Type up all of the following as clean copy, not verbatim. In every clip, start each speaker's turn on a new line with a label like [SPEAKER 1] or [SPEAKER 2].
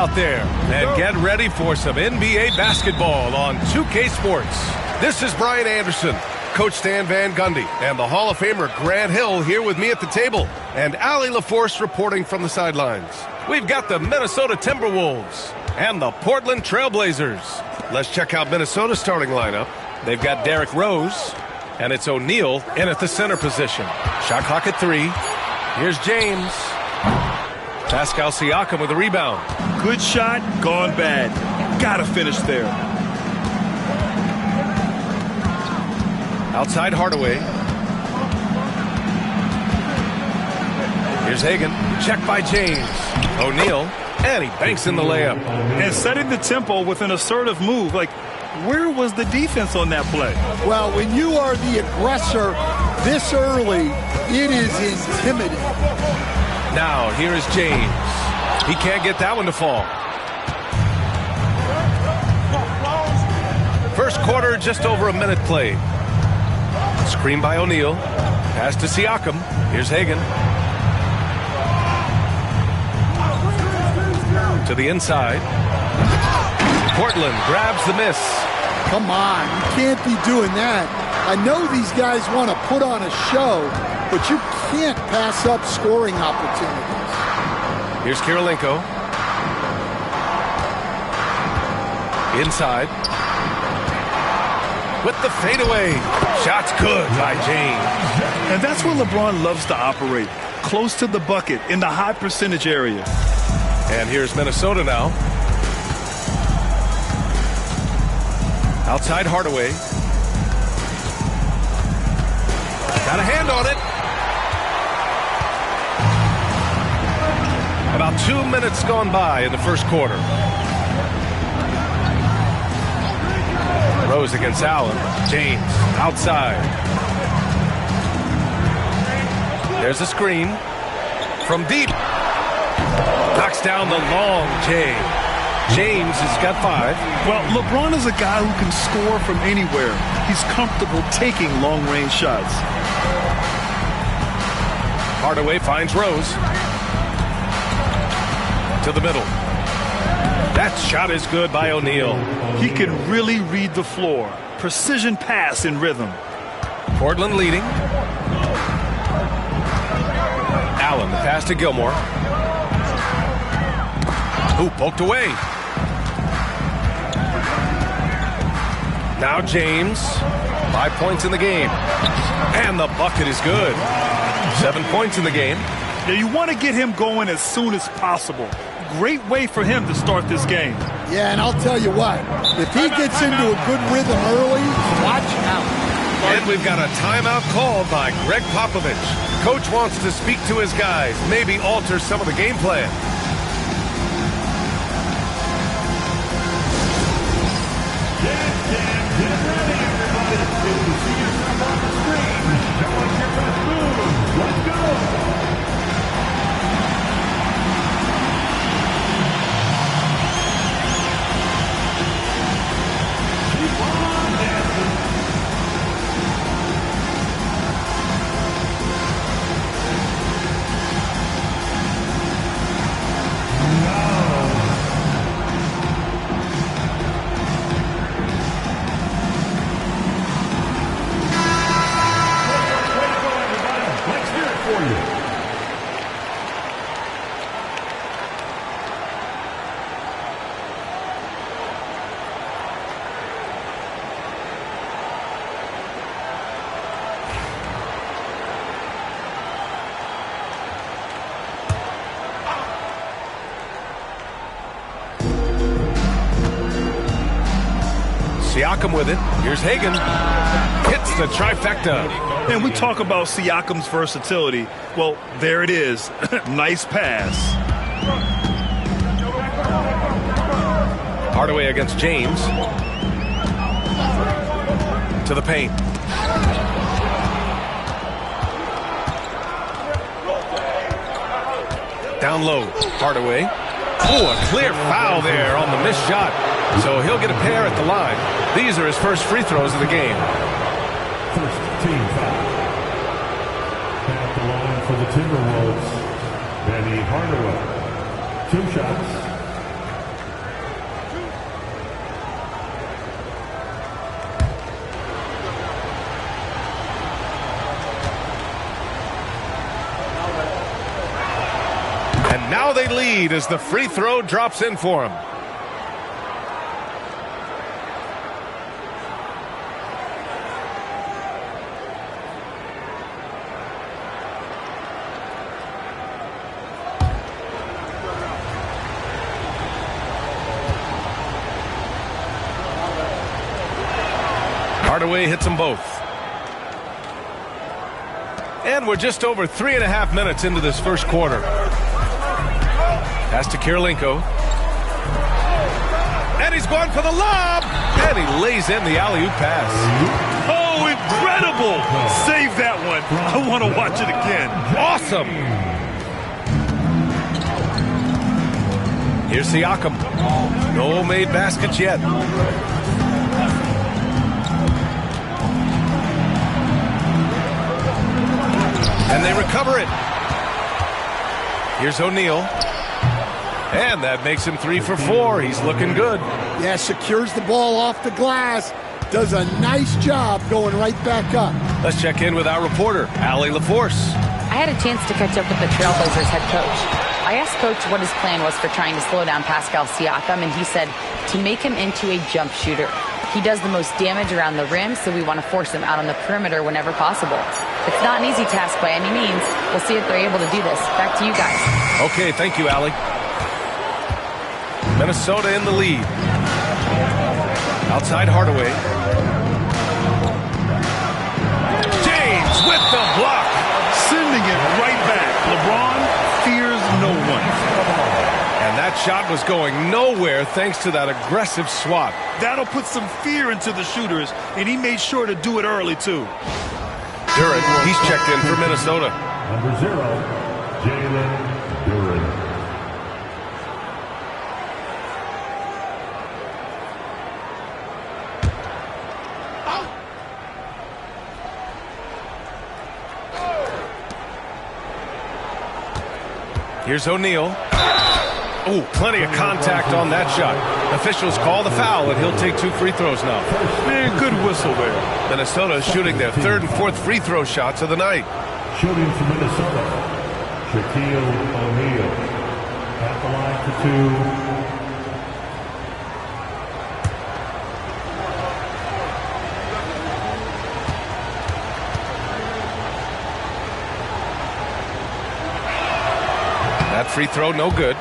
[SPEAKER 1] out there and get ready for some NBA basketball on 2K Sports. This is Brian Anderson, Coach Stan Van Gundy, and the Hall of Famer Grant Hill here with me at the table, and Allie LaForce reporting from the sidelines. We've got the Minnesota Timberwolves and the Portland Trailblazers. Let's check out Minnesota's starting lineup. They've got Derrick Rose, and it's O'Neal in at the center position. Shot clock at 3. Here's James. Pascal Siakam with a rebound.
[SPEAKER 2] Good shot, gone bad. Gotta finish there.
[SPEAKER 1] Outside Hardaway. Here's Hagan. Check by James. O'Neal. And he banks in the layup.
[SPEAKER 2] And setting the tempo with an assertive move. Like, where was the defense on that play?
[SPEAKER 3] Well, when you are the aggressor this early, it is intimidating.
[SPEAKER 1] Now, here is James. He can't get that one to fall. First quarter, just over a minute played. Screen by O'Neal. Pass to Siakam. Here's Hagan. To the inside. Portland grabs the miss.
[SPEAKER 3] Come on, you can't be doing that. I know these guys want to put on a show, but you can't pass up scoring opportunities.
[SPEAKER 1] Here's Kirilenko. Inside. With the fadeaway. Shot's good by James.
[SPEAKER 2] And that's where LeBron loves to operate. Close to the bucket in the high percentage area.
[SPEAKER 1] And here's Minnesota now. Outside Hardaway. Got a hand on it. About 2 minutes gone by in the first quarter. Rose against Allen. James outside. There's a screen. From deep. Knocks down the long J. James has got 5.
[SPEAKER 2] Well, LeBron is a guy who can score from anywhere. He's comfortable taking long-range shots.
[SPEAKER 1] Hardaway finds Rose. To the middle. That shot is good by O'Neal.
[SPEAKER 2] He can really read the floor. Precision pass in rhythm.
[SPEAKER 1] Portland leading. Allen, the pass to Gilmore. Who poked away. Now James. 5 points in the game. And the bucket is good. 7 points in the game.
[SPEAKER 2] Now you want to get him going as soon as possible. Great way for him to start this game.
[SPEAKER 3] Yeah, and I'll tell you what, if he gets into a good rhythm early, watch out.
[SPEAKER 1] And we've got a timeout called by Greg Popovich. Coach wants to speak to his guys, maybe alter some of the game plan.
[SPEAKER 4] Let's go!
[SPEAKER 1] Siakam with it. Here's Hagan. Hits the trifecta.
[SPEAKER 2] And we talk about Siakam's versatility. Well, there it is. Nice pass.
[SPEAKER 1] Hardaway against James. To the paint. Down low. Hardaway. Oh, a clear foul there on the missed shot. So he'll get a pair at the line. These are his first free throws of the game.
[SPEAKER 4] First team foul. At the line for the Timberwolves, Benny Hardaway. 2 shots.
[SPEAKER 1] now they lead as the free throw drops in for them. Hardaway hits them both. And we're just over 3.5 minutes into this first quarter. Pass to Kirilenko. And he's going for the lob. And he lays in the alley-oop pass.
[SPEAKER 2] Oh, incredible. Save that one. I want to watch it again.
[SPEAKER 1] Awesome. Here's Siakam. No made baskets yet. And they recover it. Here's O'Neal. And that makes him 3 for 4. He's looking good.
[SPEAKER 3] Yeah, secures the ball off the glass. Does a nice job going right back up.
[SPEAKER 1] Let's check in with our reporter, Allie LaForce.
[SPEAKER 5] I had a chance to catch up with the Trailblazers head coach. I asked Coach what his plan was for trying to slow down Pascal Siakam, and he said to make him into a jump shooter. He does the most damage around the rim, so we want to force him out on the perimeter whenever possible. It's not an easy task by any means. We'll see if they're able to do this. Back to you guys.
[SPEAKER 1] Okay, thank you, Allie. Minnesota in the lead. Outside Hardaway. James with the block.
[SPEAKER 2] Sending it right back. LeBron fears no one.
[SPEAKER 1] And that shot was going nowhere thanks to that aggressive swat.
[SPEAKER 2] That'll put some fear into the shooters, and he made sure to do it early, too.
[SPEAKER 1] Durant, he's checked in for Minnesota.
[SPEAKER 4] Number 0, Jalen Durant.
[SPEAKER 1] Here's O'Neal. Oh, plenty of contact on that shot. Officials call the foul, and he'll take 2 free throws now.
[SPEAKER 2] Man, good whistle there.
[SPEAKER 1] Minnesota is shooting their 3rd and 4th free throw shots of the night.
[SPEAKER 4] Shooting for Minnesota, Shaquille O'Neal. At the line for 2.
[SPEAKER 1] That free throw, no good.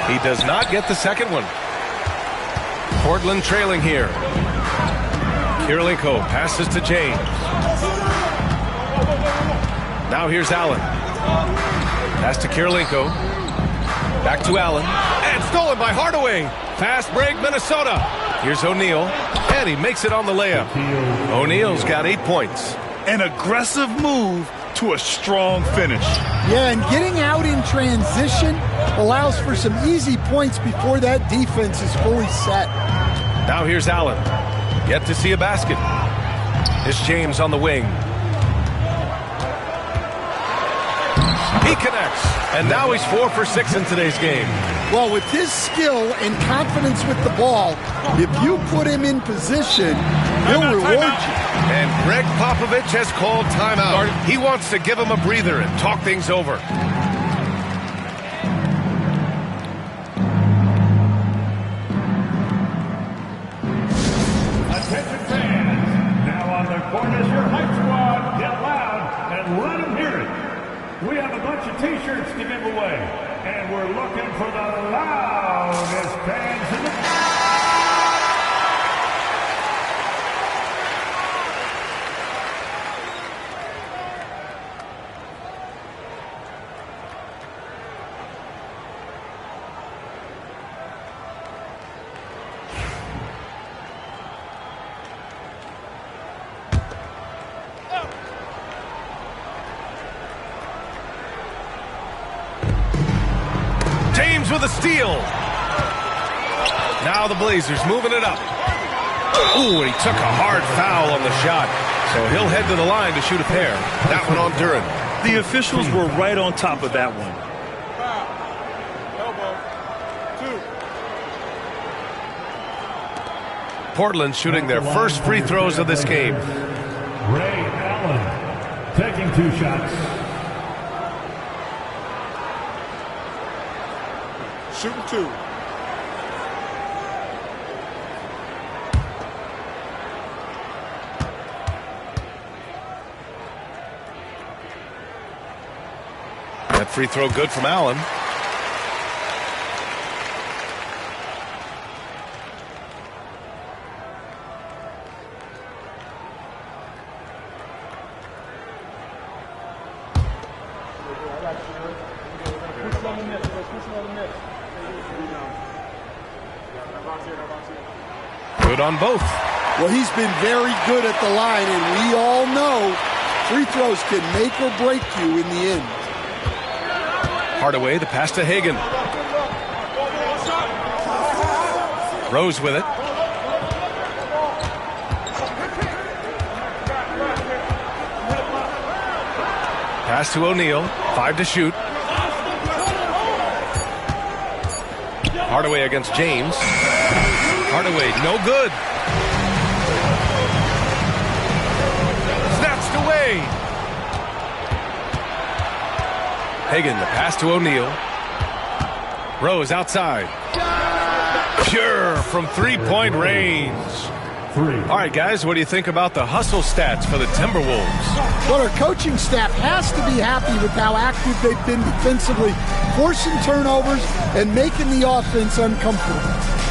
[SPEAKER 1] He does not get the second one. Portland trailing here. Kirilenko passes to James. Now here's Allen. Pass to Kirilenko. Back to Allen. And stolen by Hardaway. Fast break, Minnesota. Here's O'Neal. And he makes it on the layup. O'Neal's got 8 points.
[SPEAKER 2] An aggressive move to a strong finish.
[SPEAKER 3] Yeah, and getting out in transition allows for some easy points before that defense is fully set.
[SPEAKER 1] Now here's Allen. Yet to see a basket. It's James on the wing. He connects. And now he's 4 for 6 in today's game.
[SPEAKER 3] Well, with his skill and confidence with the ball, if you put him in position, he'll reward you.
[SPEAKER 1] And Greg Popovich has called timeout. He wants to give him a breather and talk things over.
[SPEAKER 4] Attention fans, now on the corners, your hype squad, get loud and let them hear it. We have a bunch of t-shirts to give away, and we're looking for the loudest fans in the...
[SPEAKER 1] With a steal. Now the Blazers moving it up. Ooh, and he took a hard foul on the shot. So he'll head to the line to shoot a pair. That one on Durant.
[SPEAKER 2] The officials were right on top of that one.
[SPEAKER 1] Portland shooting their first free throws of this game.
[SPEAKER 4] Ray Allen taking 2 shots.
[SPEAKER 3] Shooting 2.
[SPEAKER 1] That free throw good from Allen. Good on both.
[SPEAKER 3] Well, he's been very good at the line, and we all know free throws can make or break you in the end.
[SPEAKER 1] Hardaway, the pass to Hagan. Rose with it. Pass to O'Neal. 5 to shoot. Hardaway against James. Hardaway, no good. Snatched away. Hagan, the pass to O'Neal. Rose outside. Pure from three-point range. All right, guys, what do you think about the hustle stats for the Timberwolves?
[SPEAKER 3] Well, our coaching staff has to be happy with how active they've been defensively, forcing turnovers and making the offense uncomfortable.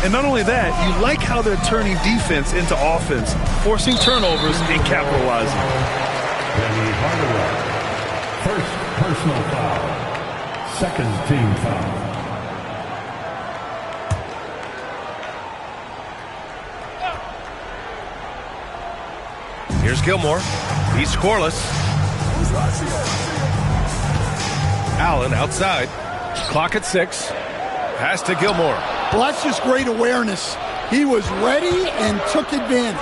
[SPEAKER 2] And not only that, you like how they're turning defense into offense, forcing turnovers and capitalizing.
[SPEAKER 4] Danny Hardaway. First personal foul. Second team foul.
[SPEAKER 1] Here's Gilmore. He's scoreless. Allen outside. Clock at 6. Pass to Gilmore.
[SPEAKER 3] Well, that's just great awareness. He was ready and took advantage.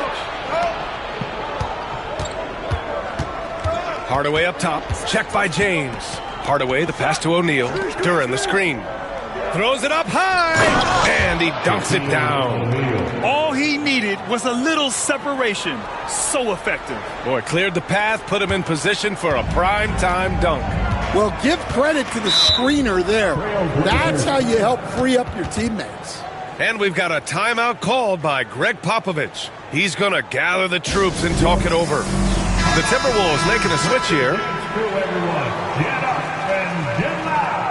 [SPEAKER 1] Hardaway up top. Check by James. Hardaway, the pass to O'Neal. Durant, the screen. Throws it up high. And he dunks it down.
[SPEAKER 2] All he needed was a little separation. So effective.
[SPEAKER 1] Boy, cleared the path, put him in position for a prime-time dunk.
[SPEAKER 3] Well, give credit to the screener there. That's how you help free up your teammates.
[SPEAKER 1] And we've got a timeout called by Greg Popovich. He's going to gather the troops and talk it over. The Timberwolves making a switch here.
[SPEAKER 4] Everyone, get up and get loud.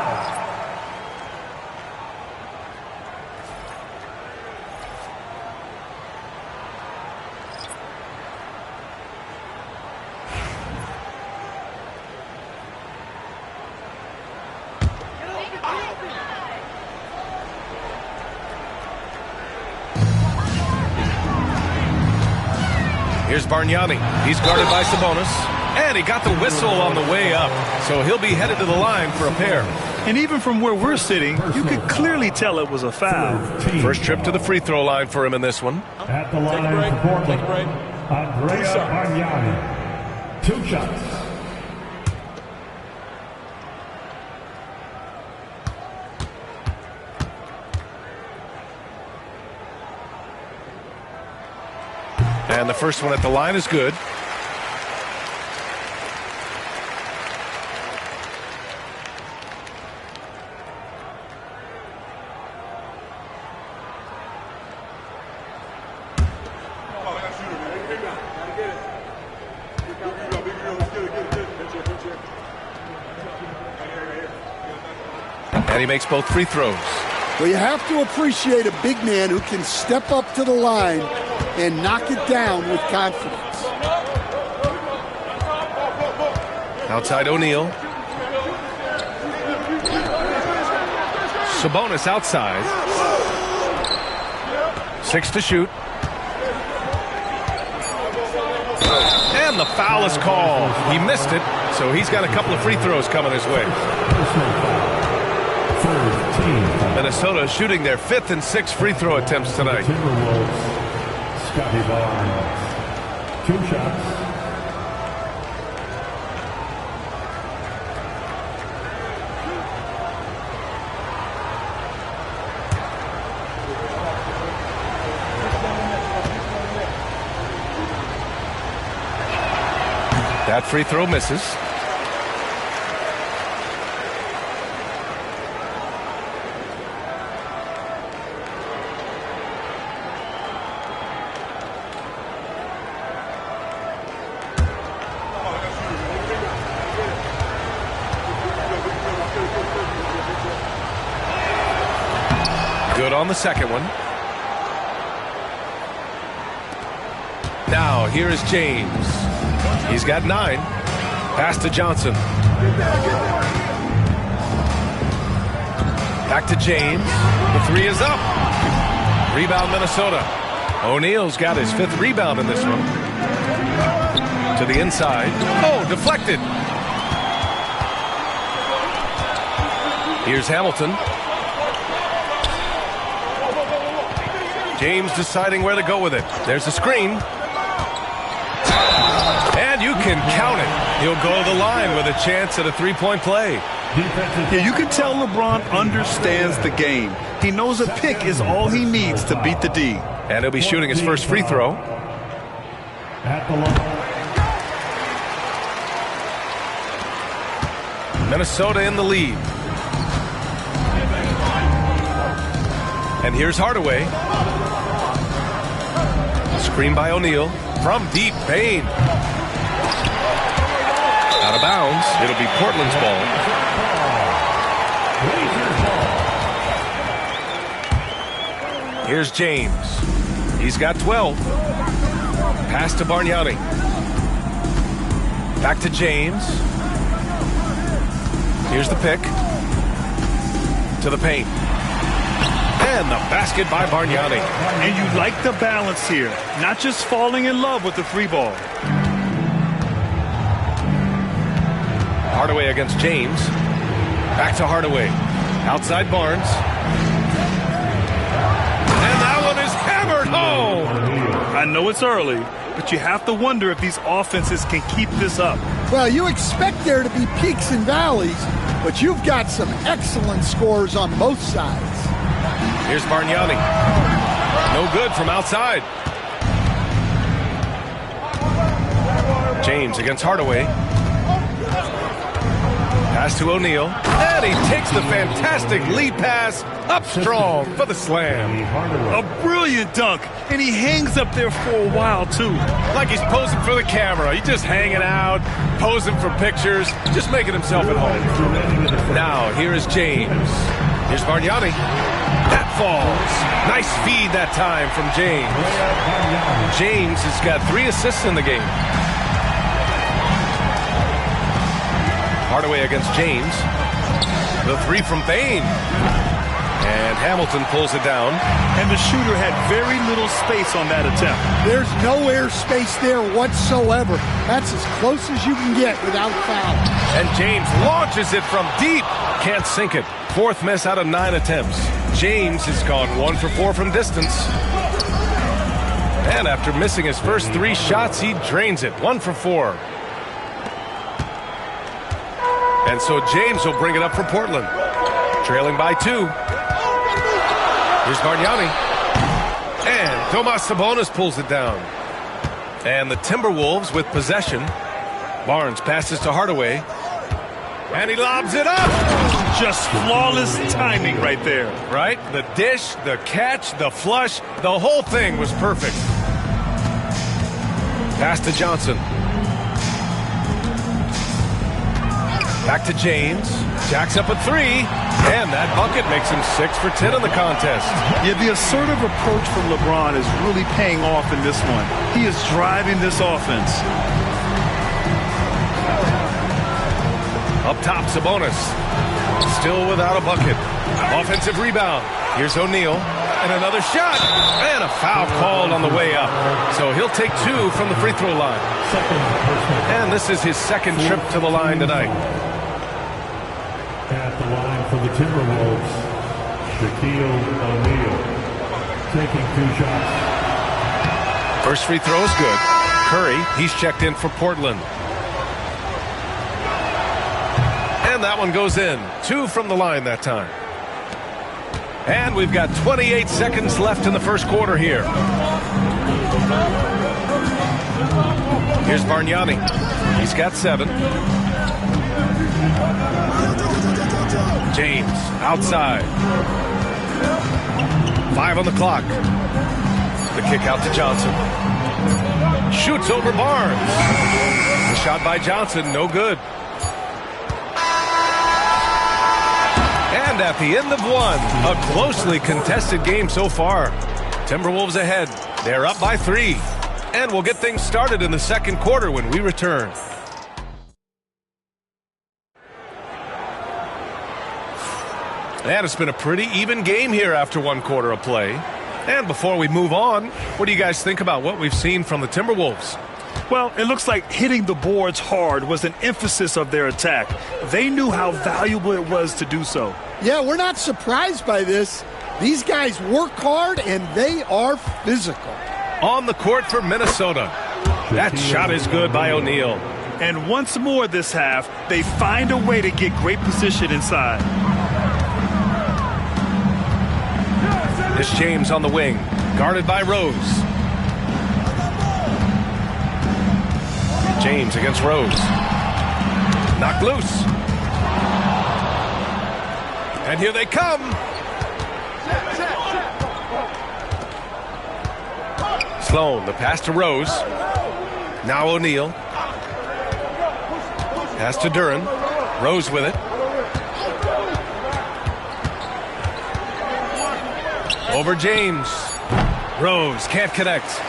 [SPEAKER 1] Here's Bargnani. He's guarded by Sabonis. And he got the whistle on the way up. So he'll be headed to the line for a pair.
[SPEAKER 2] And even from where we're sitting, you could clearly tell it was a foul.
[SPEAKER 1] First trip to the free throw line for him in this one.
[SPEAKER 4] At the line for Portland, Andrea Bargnani. 2 shots.
[SPEAKER 1] And the first one at the line is good. And he makes both free throws.
[SPEAKER 3] Well, you have to appreciate a big man who can step up to the line and knock it down with confidence.
[SPEAKER 1] Outside O'Neal. Sabonis outside. 6 to shoot. And the foul is called. He missed it, so he's got a couple of free throws coming his way. Minnesota shooting their 5th and 6th free throw attempts tonight.
[SPEAKER 4] Scotty Barnes. 2 shots.
[SPEAKER 1] That free throw misses. Good on the second one. Now, here is James. He's got 9. Pass to Johnson. Back to James. The 3 is up. Rebound, Minnesota. O'Neal's got his 5th rebound in this one. To the inside. Oh, deflected. Here's Hamilton. James deciding where to go with it. There's a screen. And you can count it. He'll go to the line with a chance at a 3-point play.
[SPEAKER 2] Yeah, you can tell LeBron understands the game. He knows a pick is all he needs to beat the D.
[SPEAKER 1] And he'll be shooting his first free throw.
[SPEAKER 4] At the line.
[SPEAKER 1] Minnesota in the lead. And here's Hardaway. Screen by O'Neal. From deep, Payne. Out of bounds. It'll be Portland's ball. Here's James. He's got 12. Pass to Bargnani. Back to James. Here's the pick. To the paint. And the basket by Bargnani.
[SPEAKER 2] And you like the balance here. Not just falling in love with the 3 ball.
[SPEAKER 1] Hardaway against James. Back to Hardaway. Outside Barnes. And that one is hammered home.
[SPEAKER 2] I know it's early, but you have to wonder if these offenses can keep this up.
[SPEAKER 3] Well, you expect there to be peaks and valleys, but you've got some excellent scores on both sides.
[SPEAKER 1] Here's Bargnani. No good from outside. James against Hardaway. Pass to O'Neal. And he takes the fantastic lead pass up strong for the slam.
[SPEAKER 2] A brilliant dunk, and he hangs up there for a while, too.
[SPEAKER 1] Like he's posing for the camera. He's just hanging out, posing for pictures, just making himself at home. Now, here is James. Here's Bargnani. That falls. Nice feed that time from James. James has got 3 assists in the game. Hardaway against James. The 3 from Payne. And Hamilton pulls it down.
[SPEAKER 2] And the shooter had very little space on that attempt.
[SPEAKER 3] There's no air space there whatsoever. That's as close as you can get without foul.
[SPEAKER 1] And James launches it from deep. Can't sink it. 4th miss out of 9 attempts. James has gone 1 for 4 from distance. And after missing his first 3 shots, he drains it. 1 for 4. And so James will bring it up for Portland. Trailing by 2. Here's Bargnani. And Tomas Sabonis pulls it down. And the Timberwolves with possession. Barnes passes to Hardaway. And he lobs it up.
[SPEAKER 2] Just flawless timing right there.
[SPEAKER 1] Right? The dish, the catch, the flush, the whole thing was perfect. Pass to Johnson. Back to James. Jacks up a 3. And that bucket makes him 6 for 10 in the contest.
[SPEAKER 2] Yeah, the assertive approach from LeBron is really paying off in this one. He is driving this offense.
[SPEAKER 1] Up top, Sabonis. Still without a bucket. Offensive rebound. Here's O'Neal. And another shot. And a foul called on the way up. So he'll take 2 from the free throw line. And this is his 2nd trip to the line tonight.
[SPEAKER 4] At the line for the Timberwolves, Shaquille O'Neal taking 2 shots.
[SPEAKER 1] First free throw is good. Curry, he's checked in for Portland. And that one goes in. 2 from the line that time. And we've got 28 seconds left in the first quarter here. Here's Bargnani. He's got 7. James outside. 5 on the clock. The kick out to Johnson. Shoots over Barnes. The shot by Johnson, no good. And at the end of 1, a closely contested game so far. Timberwolves ahead. They're up by 3. And we'll get things started in the second quarter when we return. And it's been a pretty even game here after 1 quarter of play. And before we move on, what do you guys think about what we've seen from the Timberwolves?
[SPEAKER 2] Well, it looks like hitting the boards hard was an emphasis of their attack. They knew how valuable it was to do so.
[SPEAKER 3] Yeah, we're not surprised by this. These guys work hard and they are physical.
[SPEAKER 1] On the court for Minnesota. That shot is good by O'Neal.
[SPEAKER 2] And once more this half, they find a way to get great position inside.
[SPEAKER 1] This James on the wing, guarded by Rose. James against Rose. Knocked loose. And here they come. Sloan, the pass to Rose. Now O'Neal. Pass to Duran. Rose with it. Over James. Rose can't connect.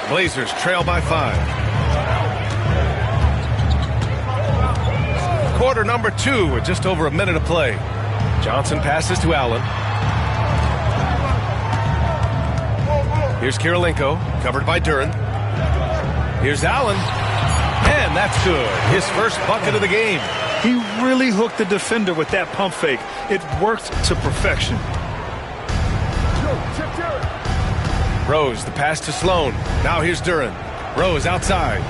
[SPEAKER 1] Blazers trail by 5. Quarter number 2 with just over a minute of play. Johnson passes to Allen. Here's Kirilenko, covered by Duran. Here's Allen. And that's good. His first bucket of the game.
[SPEAKER 2] He really hooked the defender with that pump fake. It worked to perfection.
[SPEAKER 1] Rose, the pass to Sloan. Now here's Duran. Rose outside.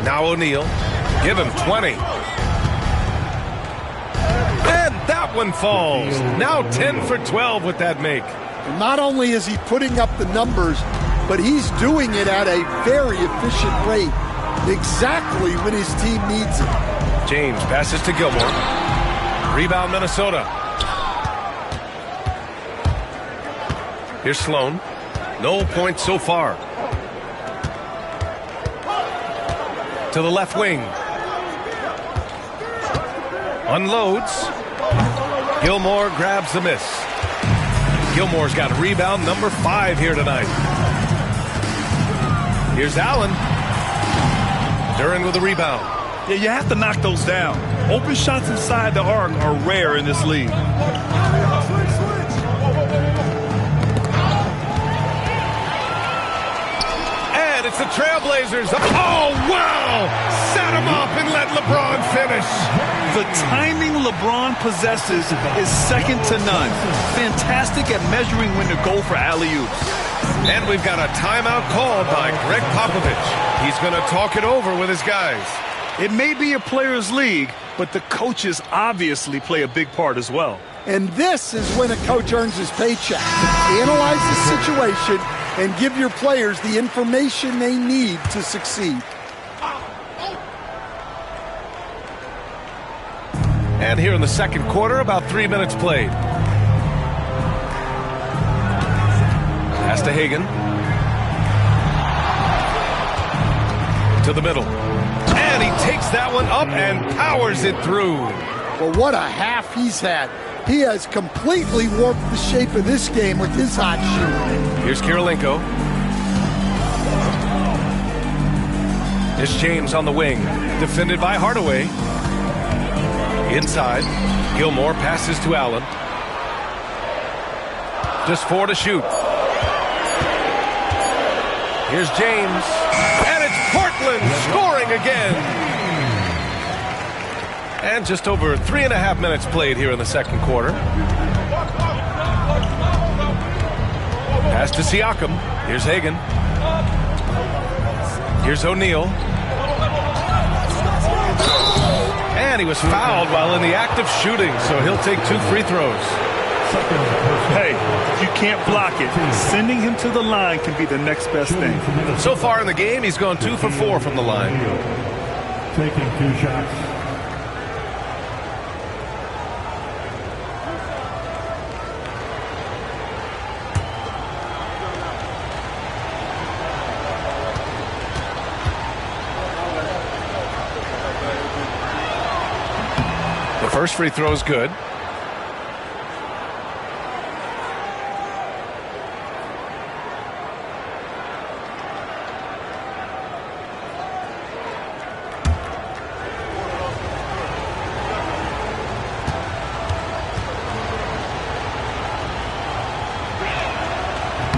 [SPEAKER 1] Now O'Neal. Give him 20. And that one falls. Now 10 for 12 with that make.
[SPEAKER 3] Not only is he putting up the numbers, but he's doing it at a very efficient rate. Exactly when his team needs it.
[SPEAKER 1] James passes to Gilmore. Rebound Minnesota. Here's Sloan. No points so far. To the left wing. Unloads. Gilmore grabs the miss. Gilmore's got rebound number 5 here tonight. Here's Allen. Duran with the rebound.
[SPEAKER 2] Yeah, you have to knock those down. Open shots inside the arc are rare in this league.
[SPEAKER 1] And it's the Trailblazers. Oh, wow! Set him up and let LeBron finish.
[SPEAKER 2] The timing LeBron possesses is second to none. Fantastic at measuring when to go for alley-oops.
[SPEAKER 1] And we've got a timeout called by Greg Popovich. He's going to talk it over with his guys.
[SPEAKER 2] It may be a players' league, but the coaches obviously play a big part as well.
[SPEAKER 3] And this is when a coach earns his paycheck. Analyze the situation and give your players the information they need to succeed.
[SPEAKER 1] And here in the second quarter, about 3 minutes played. Pass to Hagan. To the middle. And he takes that one up and powers it through.
[SPEAKER 3] Well, what a half he's had. He has completely warped the shape of this game with his hot shooting.
[SPEAKER 1] Here's Kirilenko. It's James on the wing. Defended by Hardaway. Inside. Gilmore passes to Allen. Just 4 to shoot. Here's James. And it's Portland scoring again. And just over 3.5 minutes played here in the second quarter. Pass to Siakam. Here's Hagan. Here's O'Neal. And he was fouled while in the act of shooting, so he'll take 2 free throws.
[SPEAKER 2] Hey, if you can't block it, sending him to the line can be the next best thing.
[SPEAKER 1] So far in the game, he's gone 2 for 4 from the line.
[SPEAKER 4] Taking 2 shots.
[SPEAKER 1] The first free throw is good.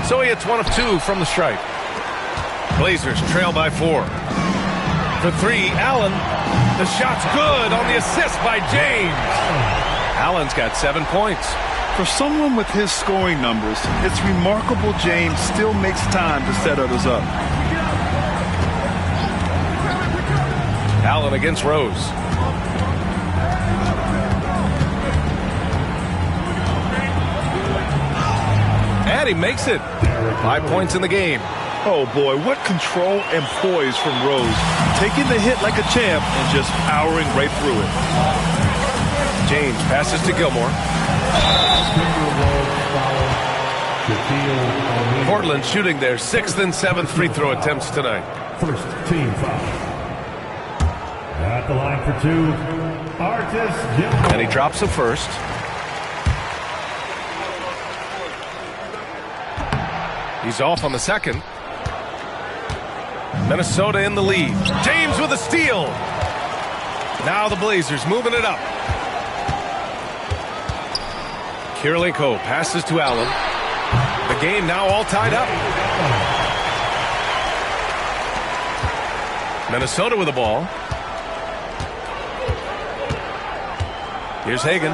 [SPEAKER 1] So he hits 1 of 2 from the stripe. Blazers trail by 4. For 3, Allen. The shot's good on the assist by James. Allen's got 7 points.
[SPEAKER 2] For someone with his scoring numbers, it's remarkable James still makes time to set others up.
[SPEAKER 1] Allen against Rose. And he makes it. 5 points in the game.
[SPEAKER 2] Oh boy, what control and poise from Rose. Taking the hit like a champ and just powering right through it.
[SPEAKER 1] James passes to Gilmore. Portland shooting their 6th and 7th free throw attempts tonight.
[SPEAKER 4] First team foul. At the line for 2, Artis Gilmore.
[SPEAKER 1] And he drops the first. He's off on the second. Minnesota in the lead. James with a steal. Now the Blazers moving it up. Kirilenko passes to Allen. The game now all tied up. Minnesota with the ball. Here's Hagan.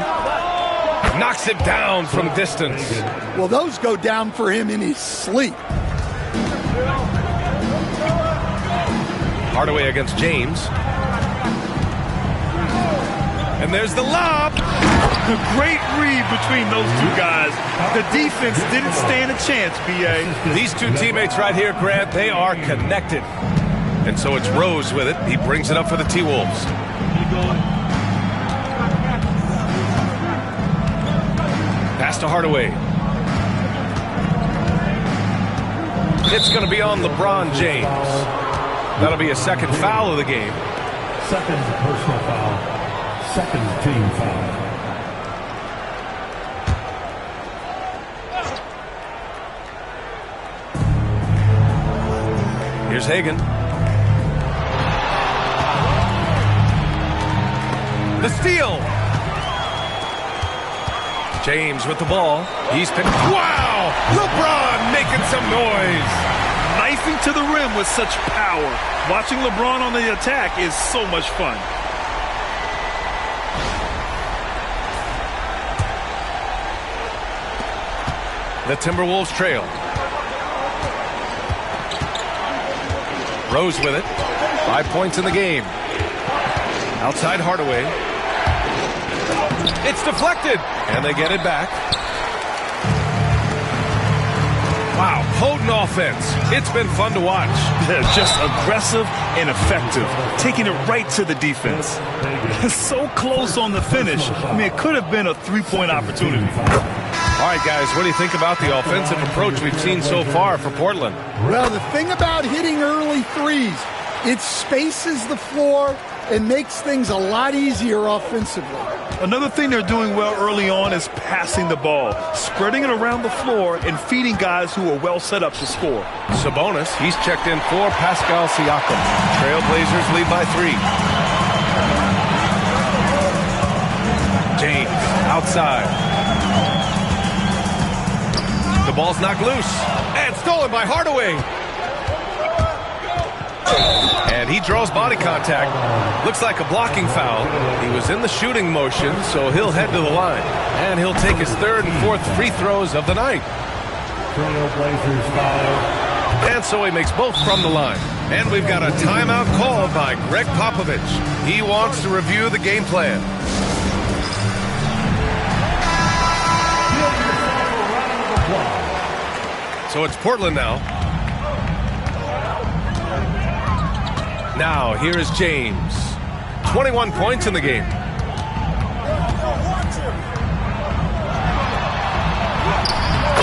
[SPEAKER 1] Knocks it down from distance.
[SPEAKER 3] Well, those go down for him in his sleep.
[SPEAKER 1] Hardaway against James. And there's the lob.
[SPEAKER 2] A great read between those 2 guys. The defense didn't stand a chance, B.A.
[SPEAKER 1] These 2 teammates right here, Grant, they are connected. And so it's Rose with it. He brings it up for the T-Wolves. Pass to Hardaway. It's going to be on LeBron James. That'll be a second foul of the game.
[SPEAKER 4] Second personal foul. Second team foul.
[SPEAKER 1] Here's Hagan. The steal. James with the ball. He's picked. Wow! LeBron making some noise.
[SPEAKER 2] Knifing to the rim with such power. Watching LeBron on the attack is so much fun.
[SPEAKER 1] The Timberwolves trail. Rose with it. 5 points in the game. Outside Hardaway. It's deflected. And they get it back. Wow, potent offense. It's been fun to watch.
[SPEAKER 2] Just aggressive and effective. Taking it right to the defense. So close on the finish. I mean, it could have been a 3-point opportunity.
[SPEAKER 1] All right, guys, what do you think about the offensive approach we've seen so far for Portland?
[SPEAKER 3] Well, the thing about hitting early threes, it spaces the floor and makes things a lot easier offensively.
[SPEAKER 2] Another thing they're doing well early on is passing the ball, spreading it around the floor and feeding guys who are well set up to score.
[SPEAKER 1] Sabonis, he's checked in for Pascal Siakam. Trailblazers lead by 3. James outside. The ball's knocked loose and stolen by Hardaway. And he draws body contact. Looks like a blocking foul. He was in the shooting motion, so he'll head to the line. And he'll take his 3rd and 4th free throws of the night.
[SPEAKER 4] Trailblazers foul.
[SPEAKER 1] And so he makes both from the line. And we've got a timeout called by Greg Popovich. He wants to review the game plan. So it's Portland now. Now, here is James. 21 points in the game.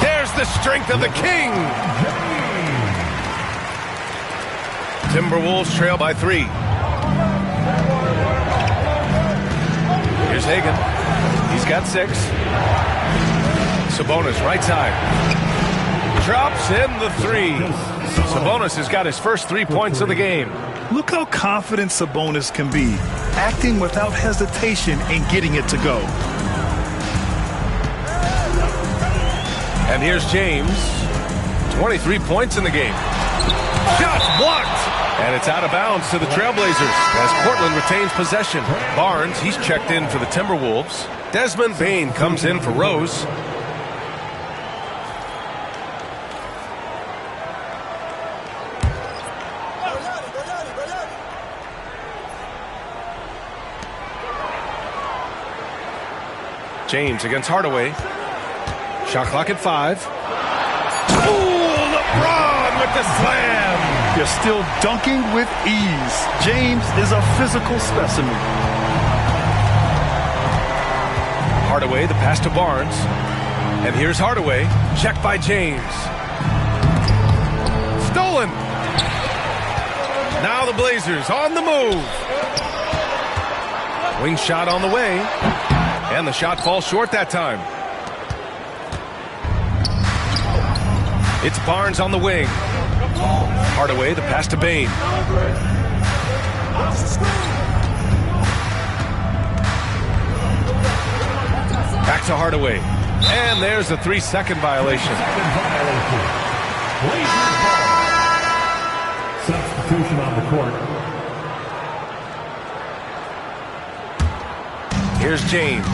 [SPEAKER 1] There's the strength of the King. Timberwolves trail by 3. Here's Hagan. He's got 6. Sabonis right side. Drops in the 3. Sabonis has got his first 3 points of the game.
[SPEAKER 2] Look how confident Sabonis can be, acting without hesitation and getting it to go.
[SPEAKER 1] And here's James. 23 points in the game. Shot blocked. And it's out of bounds to the Trailblazers as Portland retains possession. Barnes, he's checked in for the Timberwolves. Desmond Bane comes in for Rose. James against Hardaway. Shot clock at 5. Ooh, LeBron with the slam.
[SPEAKER 2] You're still dunking with ease. James is a physical specimen.
[SPEAKER 1] Hardaway, the pass to Barnes. And here's Hardaway. Checked by James. Stolen. Now the Blazers on the move. Wing shot on the way. And the shot falls short that time. It's Barnes on the wing. Hardaway, the pass to Bane. Back to Hardaway. And there's a 3-second violation.
[SPEAKER 4] Substitution on the court.
[SPEAKER 1] Here's James.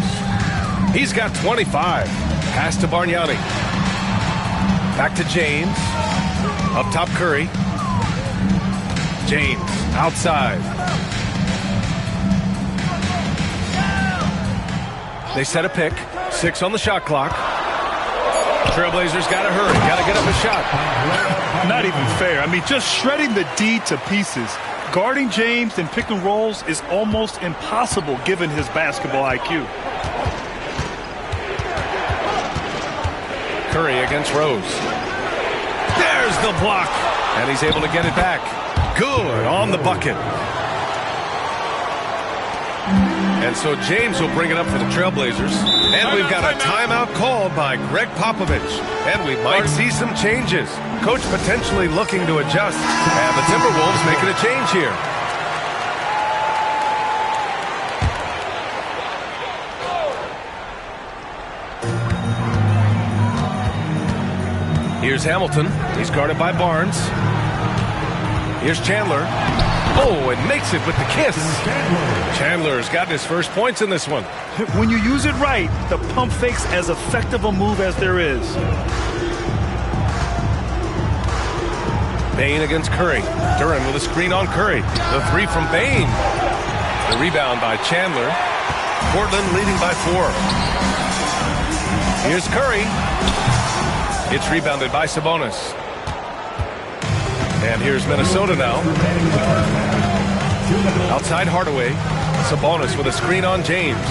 [SPEAKER 1] He's got 25. Pass to Bargnani. Back to James. Up top, Curry. James outside. They set a pick. 6 on the shot clock. Trailblazers got to hurry. Got to get up a shot.
[SPEAKER 2] Not even fair. I mean, just shredding the D to pieces. Guarding James in pick and rolls is almost impossible given his basketball IQ.
[SPEAKER 1] Curry against Rose. There's the block. And he's able to get it back. Good on the bucket. And so James will bring it up for the Trailblazers. And we've got a timeout called by Greg Popovich. And we might see some changes. Coach potentially looking to adjust. And the Timberwolves making a change here. Here's Hamilton. He's guarded by Barnes. Here's Chandler. Oh, and makes it with the kiss. Chandler's gotten his first points in this one.
[SPEAKER 2] When you use it right, the pump fake's as effective a move as there is.
[SPEAKER 1] Bane against Curry. Duran with a screen on Curry. The 3 from Bane. The rebound by Chandler. Portland leading by 4. Here's Curry. It's rebounded by Sabonis. And here's Minnesota now. Outside Hardaway. Sabonis with a screen on James.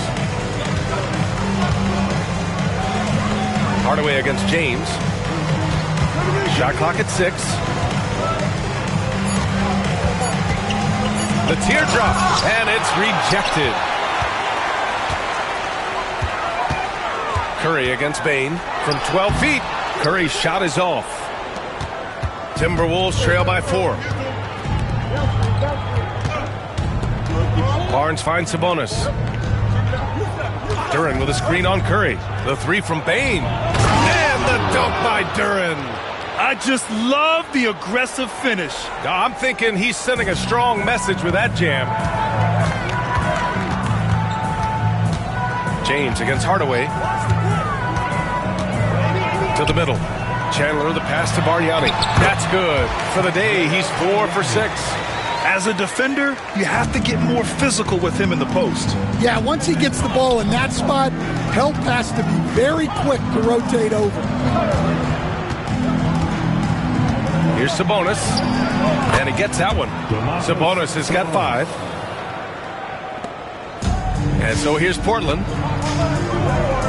[SPEAKER 1] Hardaway against James. Shot clock at 6. The teardrop. And it's rejected. Curry against Bane from 12 feet. Curry's shot is off. Timberwolves trail by 4. Barnes finds Sabonis. Duran with a screen on Curry. The 3 from Bane. And the dunk by Duran.
[SPEAKER 2] I just love the aggressive finish.
[SPEAKER 1] I'm thinking he's sending a strong message with that jam. James against Hardaway. To the middle. Chandler, the pass to Bargnani. That's good. For the day, he's 4 for 6.
[SPEAKER 2] As a defender, you have to get more physical with him in the post.
[SPEAKER 3] Yeah, once he gets the ball in that spot, help has to be very quick to rotate over.
[SPEAKER 1] Here's Sabonis. And he gets that one. Sabonis has got 5. And so here's Portland.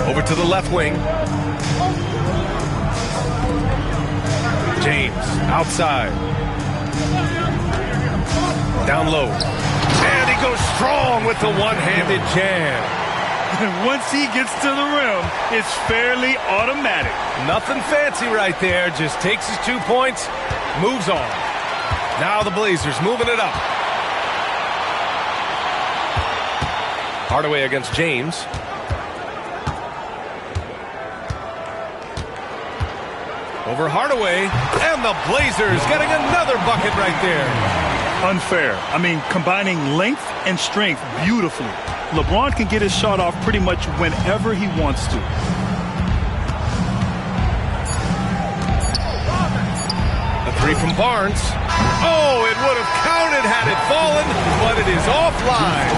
[SPEAKER 1] Over to the left wing. James outside. Down low. And he goes strong with the one-handed jam.
[SPEAKER 2] And once he gets to the rim, it's fairly automatic.
[SPEAKER 1] Nothing fancy right there. Just takes his 2 points, moves on. Now the Blazers moving it up. Hardaway against James. Over Hardaway, and the Blazers getting another bucket right there.
[SPEAKER 2] Unfair. I mean, combining length and strength beautifully. LeBron can get his shot off pretty much whenever he wants to.
[SPEAKER 1] The 3 from Barnes. Oh, it would have counted had it fallen, but it is offline.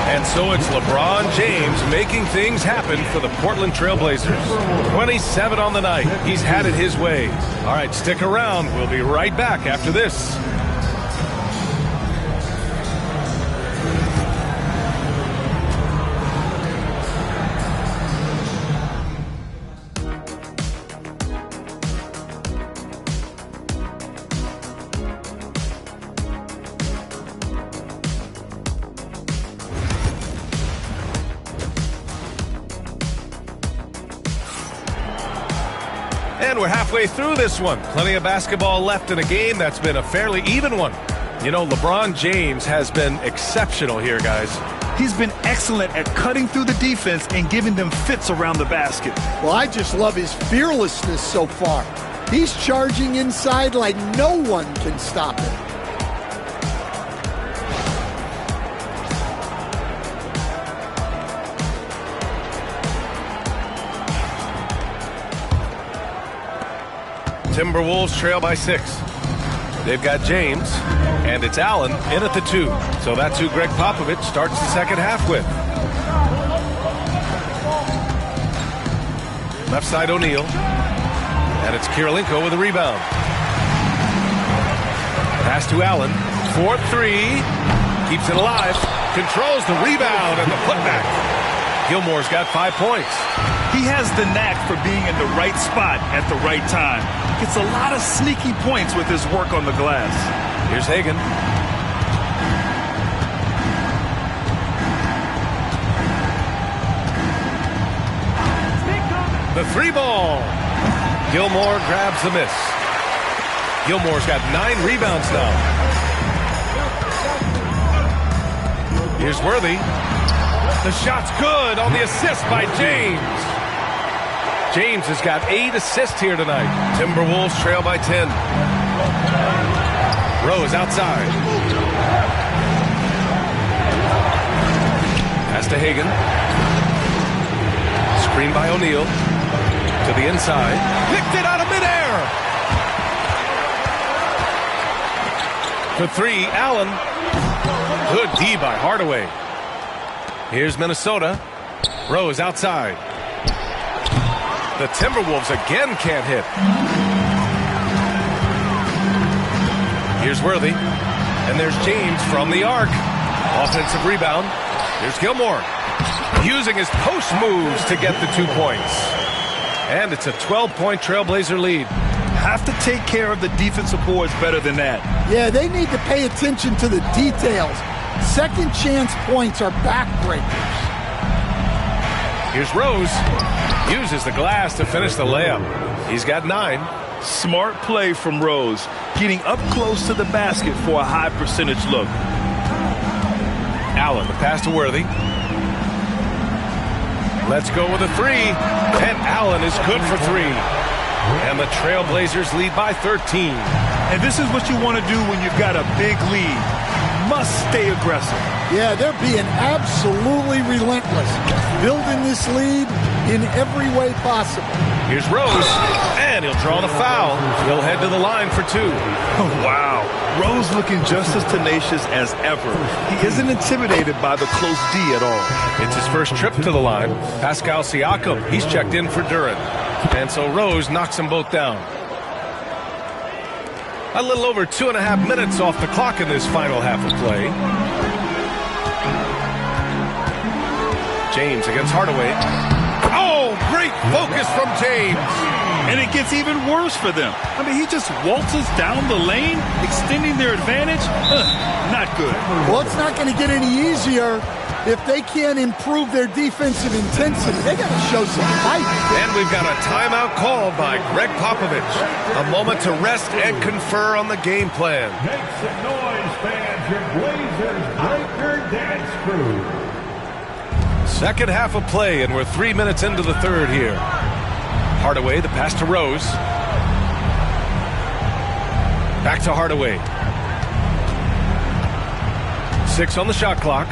[SPEAKER 1] And so it's LeBron James making things happen for the Portland Trail Blazers. 27 on the night. He's had it his way. All right, stick around. We'll be right back after this. And we're halfway through this one. Plenty of basketball left in a game that's been a fairly even one. You know, LeBron James has been exceptional here, guys.
[SPEAKER 2] He's been excellent at cutting through the defense and giving them fits around the basket.
[SPEAKER 3] Well, I just love his fearlessness so far. He's charging inside like no one can stop him.
[SPEAKER 1] Timberwolves trail by 6. They've got James, and it's Allen in at the 2. So that's who Greg Popovich starts the second half with. Left side O'Neal, and it's Kirilenko with a rebound. Pass to Allen, 4-3, keeps it alive, controls the rebound and the putback. Gilmore's got 5 points.
[SPEAKER 2] He has the knack for being in the right spot at the right time. Gets a lot of sneaky points with his work on the glass.
[SPEAKER 1] Here's Hagan. The 3 ball. Gilmore grabs the miss. Gilmore's got 9 rebounds now. Here's Worthy. The shot's good on the assist by James. James has got 8 assists here tonight. Timberwolves trail by 10. Rose outside. Pass to Hagan. Screen by O'Neal. To the inside. Picked it out of midair. For 3, Allen. Good D by Hardaway. Here's Minnesota. Rose outside. The Timberwolves again can't hit. Here's Worthy. And there's James from the arc. Offensive rebound. Here's Gilmore. Using his post moves to get the 2 points. And it's a 12-point Trailblazer lead.
[SPEAKER 2] Have to take care of the defensive boards better than that.
[SPEAKER 3] Yeah, they need to pay attention to the details. Second chance points are backbreakers.
[SPEAKER 1] Here's Rose. Uses the glass to finish the layup. He's got 9.
[SPEAKER 2] Smart play from Rose, getting up close to the basket for a high percentage look.
[SPEAKER 1] Allen, the pass to Worthy. Let's go with a 3. And Allen is good for 3. And the Trailblazers lead by 13.
[SPEAKER 2] And this is what you want to do when you've got a big lead. Must stay aggressive.
[SPEAKER 3] Yeah, they're being absolutely relentless. Building this lead in every way possible.
[SPEAKER 1] Here's Rose, and he'll draw the foul. He'll head to the line for 2.
[SPEAKER 2] Oh, wow. Rose looking just as tenacious as ever. He isn't intimidated by the close D at all.
[SPEAKER 1] It's his first trip to the line. Pascal Siakam, he's checked in for Durant. And so Rose knocks them both down. A little over 2.5 minutes off the clock in this final half of play. James against Hardaway. Oh, great focus from James.
[SPEAKER 2] And it gets even worse for them. I mean, he just waltzes down the lane, extending their advantage. Not good.
[SPEAKER 3] Well, it's not going to get any easier if they can't improve their defensive intensity. They got to show some fight.
[SPEAKER 1] And we've got a timeout called by Greg Popovich. A moment to rest and confer on the game plan.
[SPEAKER 4] Make some noise, fans. Your Blazers break your dance crew.
[SPEAKER 1] Second half of play, and we're 3 minutes into the third here. Hardaway, the pass to Rose. Back to Hardaway. 6 on the shot clock.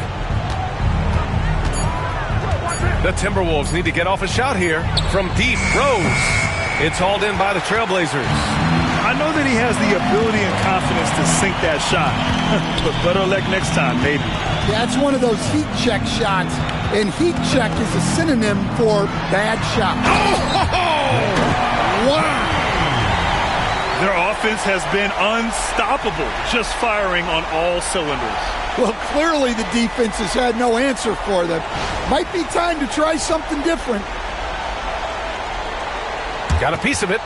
[SPEAKER 1] The Timberwolves need to get off a shot here from deep. Rose. It's hauled in by the Trailblazers.
[SPEAKER 2] I know that he has the ability and confidence to sink that shot. But better luck next time, maybe.
[SPEAKER 3] Yeah, it's one of those heat check shots. And heat check is a synonym for bad shot.
[SPEAKER 1] Oh!
[SPEAKER 3] Wow!
[SPEAKER 2] Their offense has been unstoppable, just firing on all cylinders.
[SPEAKER 3] Well, clearly the defense has had no answer for them. Might be time to try something different.
[SPEAKER 1] Got a piece of it.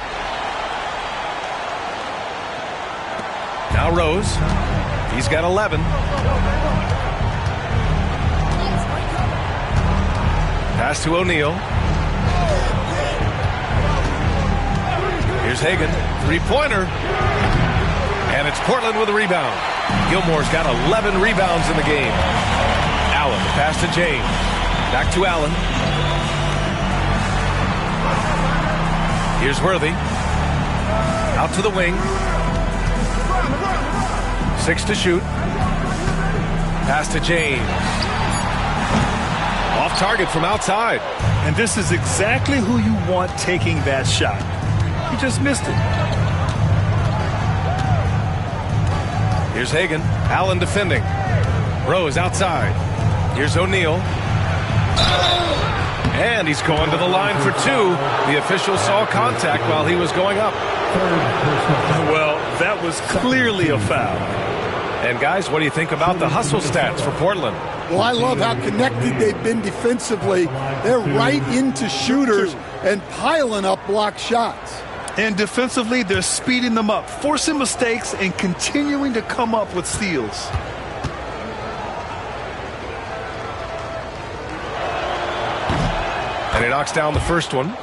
[SPEAKER 1] Now Rose. He's got 11. Pass to O'Neal. Here's Hagan. Three-pointer. And it's Portland with a rebound. Gilmore's got 11 rebounds in the game. Allen, the pass to James. Back to Allen. Here's Worthy. Out to the wing. 6 to shoot. Pass to James. Off target from outside.
[SPEAKER 2] And this is exactly who you want taking that shot. He just missed it.
[SPEAKER 1] Here's Hagan. Allen defending. Rose outside. Here's O'Neal. And he's going to the line for 2. The official saw contact while he was going up.
[SPEAKER 2] Well, that was clearly a foul.
[SPEAKER 1] And guys, what do you think about the hustle stats for Portland?
[SPEAKER 3] Well, I love how connected they've been defensively. They're right into shooters and piling up block shots.
[SPEAKER 2] And defensively, they're speeding them up, forcing mistakes and continuing to come up with steals.
[SPEAKER 1] And he knocks down the first one.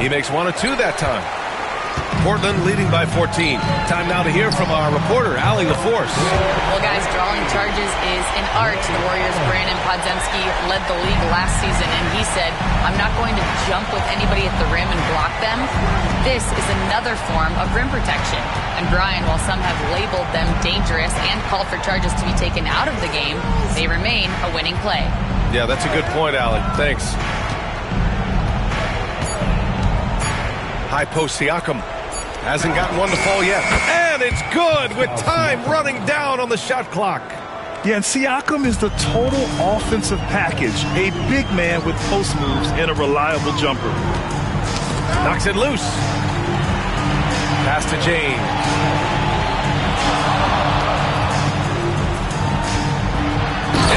[SPEAKER 1] He makes 1 of 2 that time. Portland leading by 14. Time now to hear from our reporter, Allie LaForce.
[SPEAKER 5] Well, guys, drawing charges is an art. The Warriors' Brandon Podziemski led the league last season, and he said, I'm not going to jump with anybody at the rim and block them. This is another form of rim protection. And Brian, while some have labeled them dangerous and called for charges to be taken out of the game, they remain a winning play.
[SPEAKER 1] Yeah, that's a good point, Allie. Thanks. High post Siakam. Hasn't gotten one to fall yet. And it's good with time running down on the shot clock.
[SPEAKER 2] Yeah, and Siakam is the total offensive package. A big man with post moves and a reliable jumper.
[SPEAKER 1] Knocks it loose. Pass to James.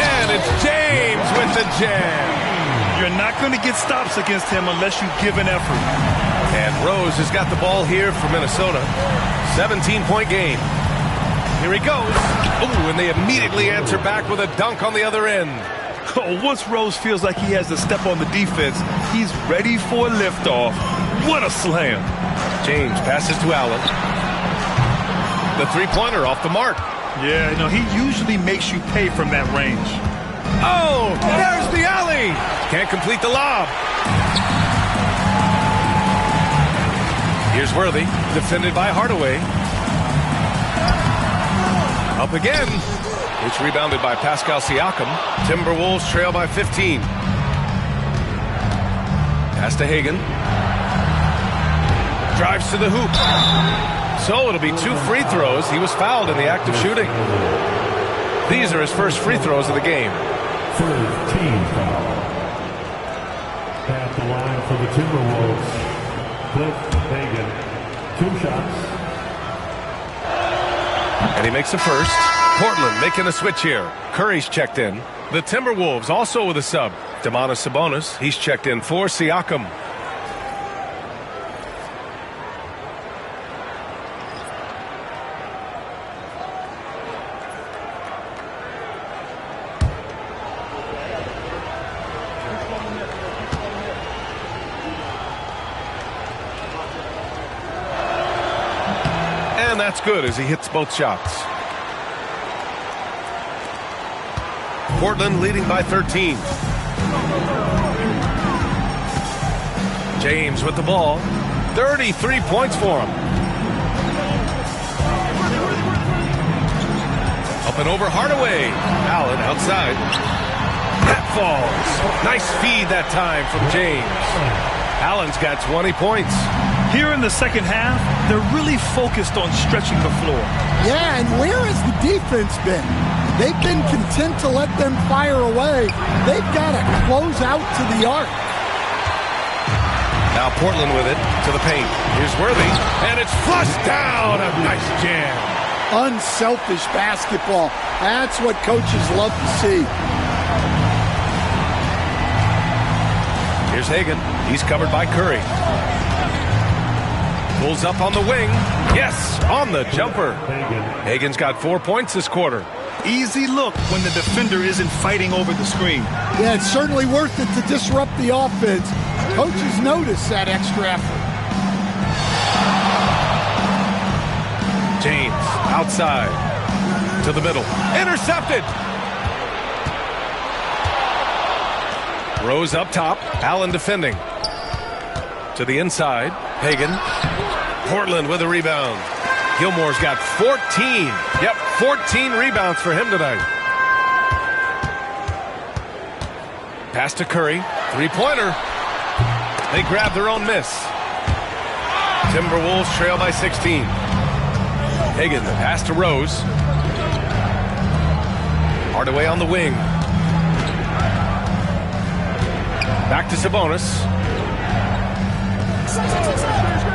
[SPEAKER 1] And it's James with the jam.
[SPEAKER 2] You're not going to get stops against him unless you give an effort.
[SPEAKER 1] And Rose has got the ball here for Minnesota. 17-point game. Here he goes. Oh, and they immediately answer back with a dunk on the other end.
[SPEAKER 2] Oh, once Rose feels like he has to step on the defense, he's ready for a liftoff. What a slam.
[SPEAKER 1] James passes to Allen. The three-pointer off the mark.
[SPEAKER 2] Yeah, you know, he usually makes you pay from that range.
[SPEAKER 1] Oh, there's the alley. Can't complete the lob. Here's Worthy, defended by Hardaway. Up again. It's rebounded by Pascal Siakam. Timberwolves trail by 15. Pass to Hagan. Drives to the hoop. So it'll be 2 free throws. He was fouled in the act of shooting. These are his first free throws of the game.
[SPEAKER 4] Third team foul. At the line for the Timberwolves, Cliff Hagan. 2 shots.
[SPEAKER 1] And he makes the first. Portland making a switch here. Curry's checked in. The Timberwolves also with a sub. Domantas Sabonis. He's checked in for Siakam. And that's good as he hits both shots. Portland leading by 13. James with the ball. 33 points for him. Up and over Hardaway. Allen outside. That falls. Nice feed that time from James. Allen's got 20 points.
[SPEAKER 2] Here in the second half, they're really focused on stretching the floor.
[SPEAKER 3] Yeah, and where has the defense been? They've been content to let them fire away. They've got to close out to the arc.
[SPEAKER 1] Now Portland with it to the paint. Here's Worthy, and it's flushed down. A nice jam.
[SPEAKER 3] Unselfish basketball. That's what coaches love to see.
[SPEAKER 1] Here's Hagan. He's covered by Curry. Pulls up on the wing. Yes, on the jumper. Hagan's got 4 points this quarter.
[SPEAKER 2] Easy look when the defender isn't fighting over the screen.
[SPEAKER 3] Yeah, it's certainly worth it to disrupt the offense. Coaches notice that extra effort.
[SPEAKER 1] James outside to the middle. Intercepted. Rose up top. Allen defending. To the inside. Hagan. Portland with a rebound. Gilmore's got 14. Yep, 14 rebounds for him tonight. Pass to Curry. Three-pointer. They grab their own miss. Timberwolves trail by 16. Hagan, the pass to Rose. Hardaway on the wing. Back to Sabonis.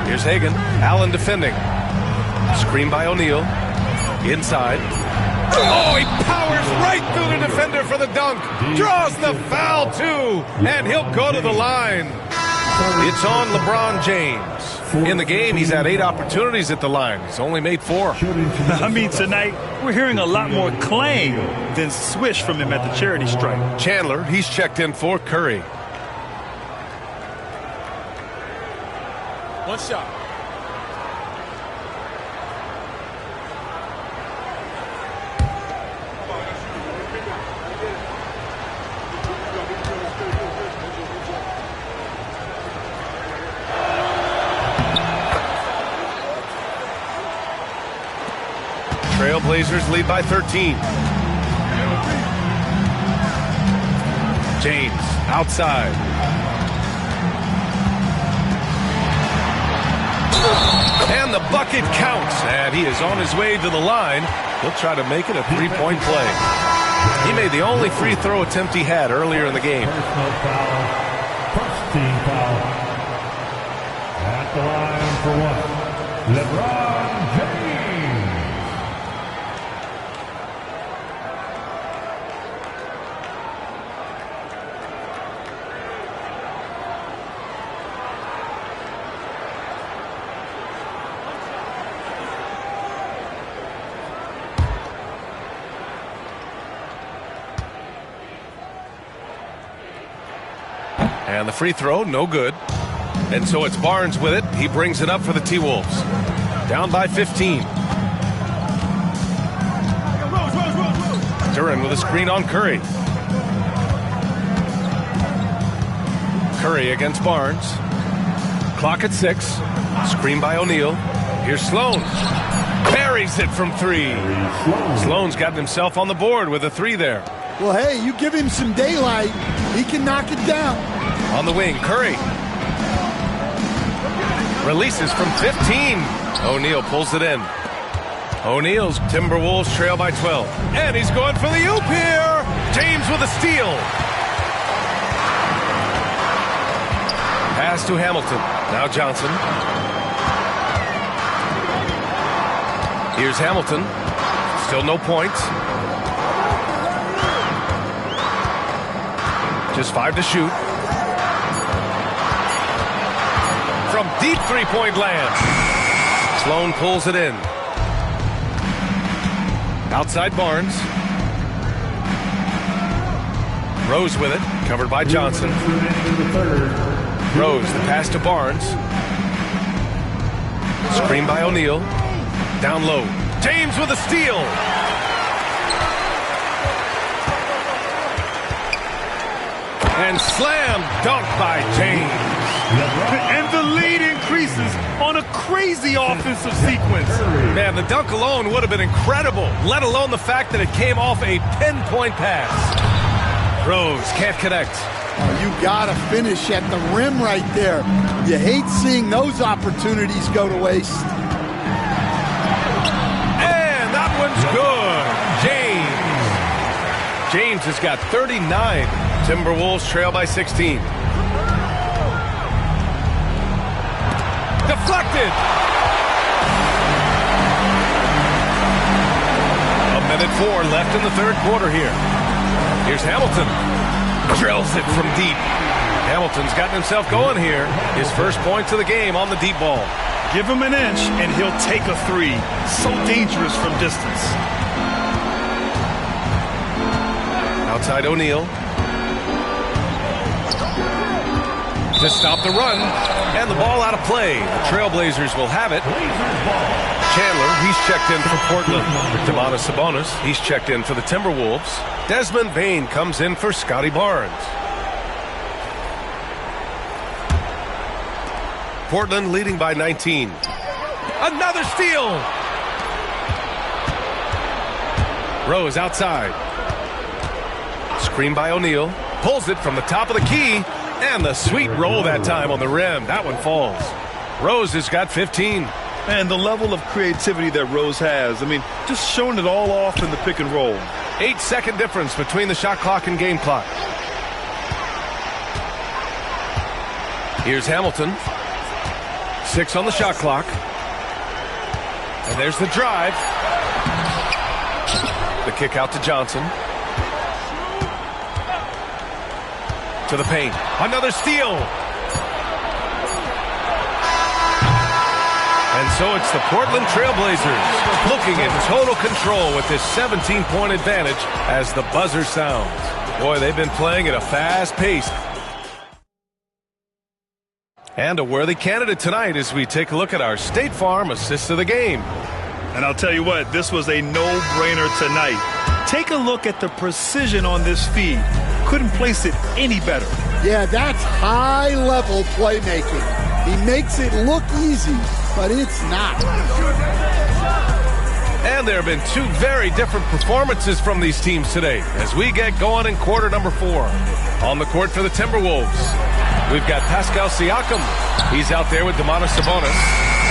[SPEAKER 1] Here's Hagan. Allen defending. Screen by O'Neal. Inside. Oh, he powers right through the defender for the dunk. Draws the foul, too. And he'll go to the line. It's on LeBron James. In the game, he's had 8 opportunities at the line. He's only made 4.
[SPEAKER 2] I mean, tonight, we're hearing a lot more clang than swish from him at the charity stripe.
[SPEAKER 1] Chandler, he's checked in for Curry.
[SPEAKER 6] One shot.
[SPEAKER 1] Trailblazers lead by 13. James outside. And the bucket counts. And he is on his way to the line. He'll try to make it a 3-point play. He made the only free throw attempt he had earlier in the game.
[SPEAKER 4] Personal foul. First team foul. At the line for 1. LeBron James.
[SPEAKER 1] And the free throw, no good. And so it's Barnes with it. He brings it up for the T-Wolves. Down by 15. Duran with a screen on Curry. Curry against Barnes. Clock at 6. Screen by O'Neal. Here's Sloan. Buries it from 3. Sloan's gotten himself on the board with a 3 there.
[SPEAKER 3] Well, hey, you give him some daylight, he can knock it down.
[SPEAKER 1] On the wing, Curry. Releases from 15. O'Neal pulls it in. O'Neal's Timberwolves trail by 12. And he's going for the oop here. James with a steal. Pass to Hamilton. Now Johnson. Here's Hamilton. Still no points. Just 5 to shoot. From deep three-point land. Sloan pulls it in. Outside Barnes. Rose with it. Covered by Johnson. Rose, the pass to Barnes. Screen by O'Neal. Down low. James with a steal. And slam dunk by James.
[SPEAKER 2] And the lead increases on a crazy offensive sequence.
[SPEAKER 1] Man, the dunk alone would have been incredible, let alone the fact that it came off a pinpoint pass. Rose can't connect.
[SPEAKER 3] Oh, you got to finish at the rim right there. You hate seeing those opportunities go to waste.
[SPEAKER 1] And that one's good. James has got 39. Timberwolves trail by 16. Deflected. A minute 4 left in the third quarter here. Here's Hamilton. Drills it from deep. Hamilton's gotten himself going here. His first points of the game on the deep ball.
[SPEAKER 2] Give him an inch and he'll take a three. So dangerous from distance.
[SPEAKER 1] Outside O'Neal. To stop the run. And the ball out of play. The Trailblazers will have it. Chandler, he's checked in for Portland. Domantas Sabonis, he's checked in for the Timberwolves. Desmond Bane comes in for Scotty Barnes. Portland leading by 19. Another steal! Rose outside. Screen by O'Neal. Pulls it from the top of the key. And the sweet roll that time on the rim. That one falls. Rose has got 15.
[SPEAKER 2] And the level of creativity that Rose has. I mean, just showing it all off in the pick and roll.
[SPEAKER 1] 8-second difference between the shot clock and game clock. Here's Hamilton. 6 on the shot clock. And there's the drive. The kick out to Johnson. To the paint. Another steal. And so it's the Portland Trailblazers looking in total control with this 17-point advantage as the buzzer sounds. Boy, they've been playing at a fast pace. And a worthy candidate tonight as we take a look at our State Farm assist of the game.
[SPEAKER 2] And I'll tell you what, this was a no-brainer tonight. Take a look at the precision on this feed. Couldn't place it any better.
[SPEAKER 3] Yeah, that's high-level playmaking. He makes it look easy, but it's not.
[SPEAKER 1] And there have been 2 very different performances from these teams today as we get going in quarter number 4. On the court for the Timberwolves, we've got Pascal Siakam. He's out there with Domantas Sabonis.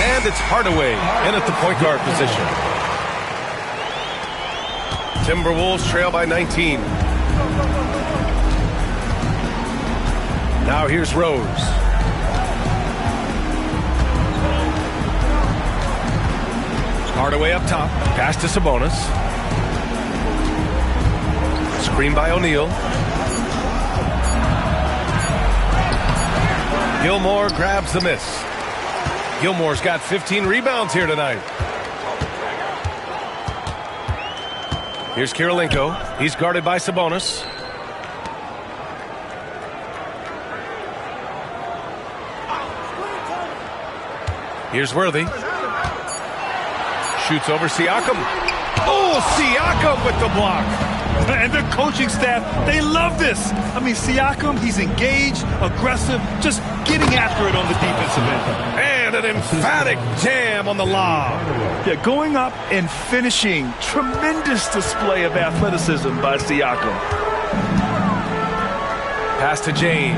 [SPEAKER 1] And it's Hardaway in at the point guard position. Timberwolves trail by 19. Now here's Rose. Hardaway up top. Pass to Sabonis. Screen by O'Neal. Gilmore grabs the miss. Gilmore's got 15 rebounds here tonight. Here's Kirilenko. He's guarded by Sabonis. Here's Worthy. Shoots over Siakam. Oh, Siakam with the block.
[SPEAKER 2] And their coaching staff, they love this. I mean, Siakam, he's engaged, aggressive, just getting after it on the defensive end.
[SPEAKER 1] And an emphatic jam on the lob.
[SPEAKER 2] Yeah, going up and finishing. Tremendous display of athleticism by Siakam.
[SPEAKER 1] Pass to James.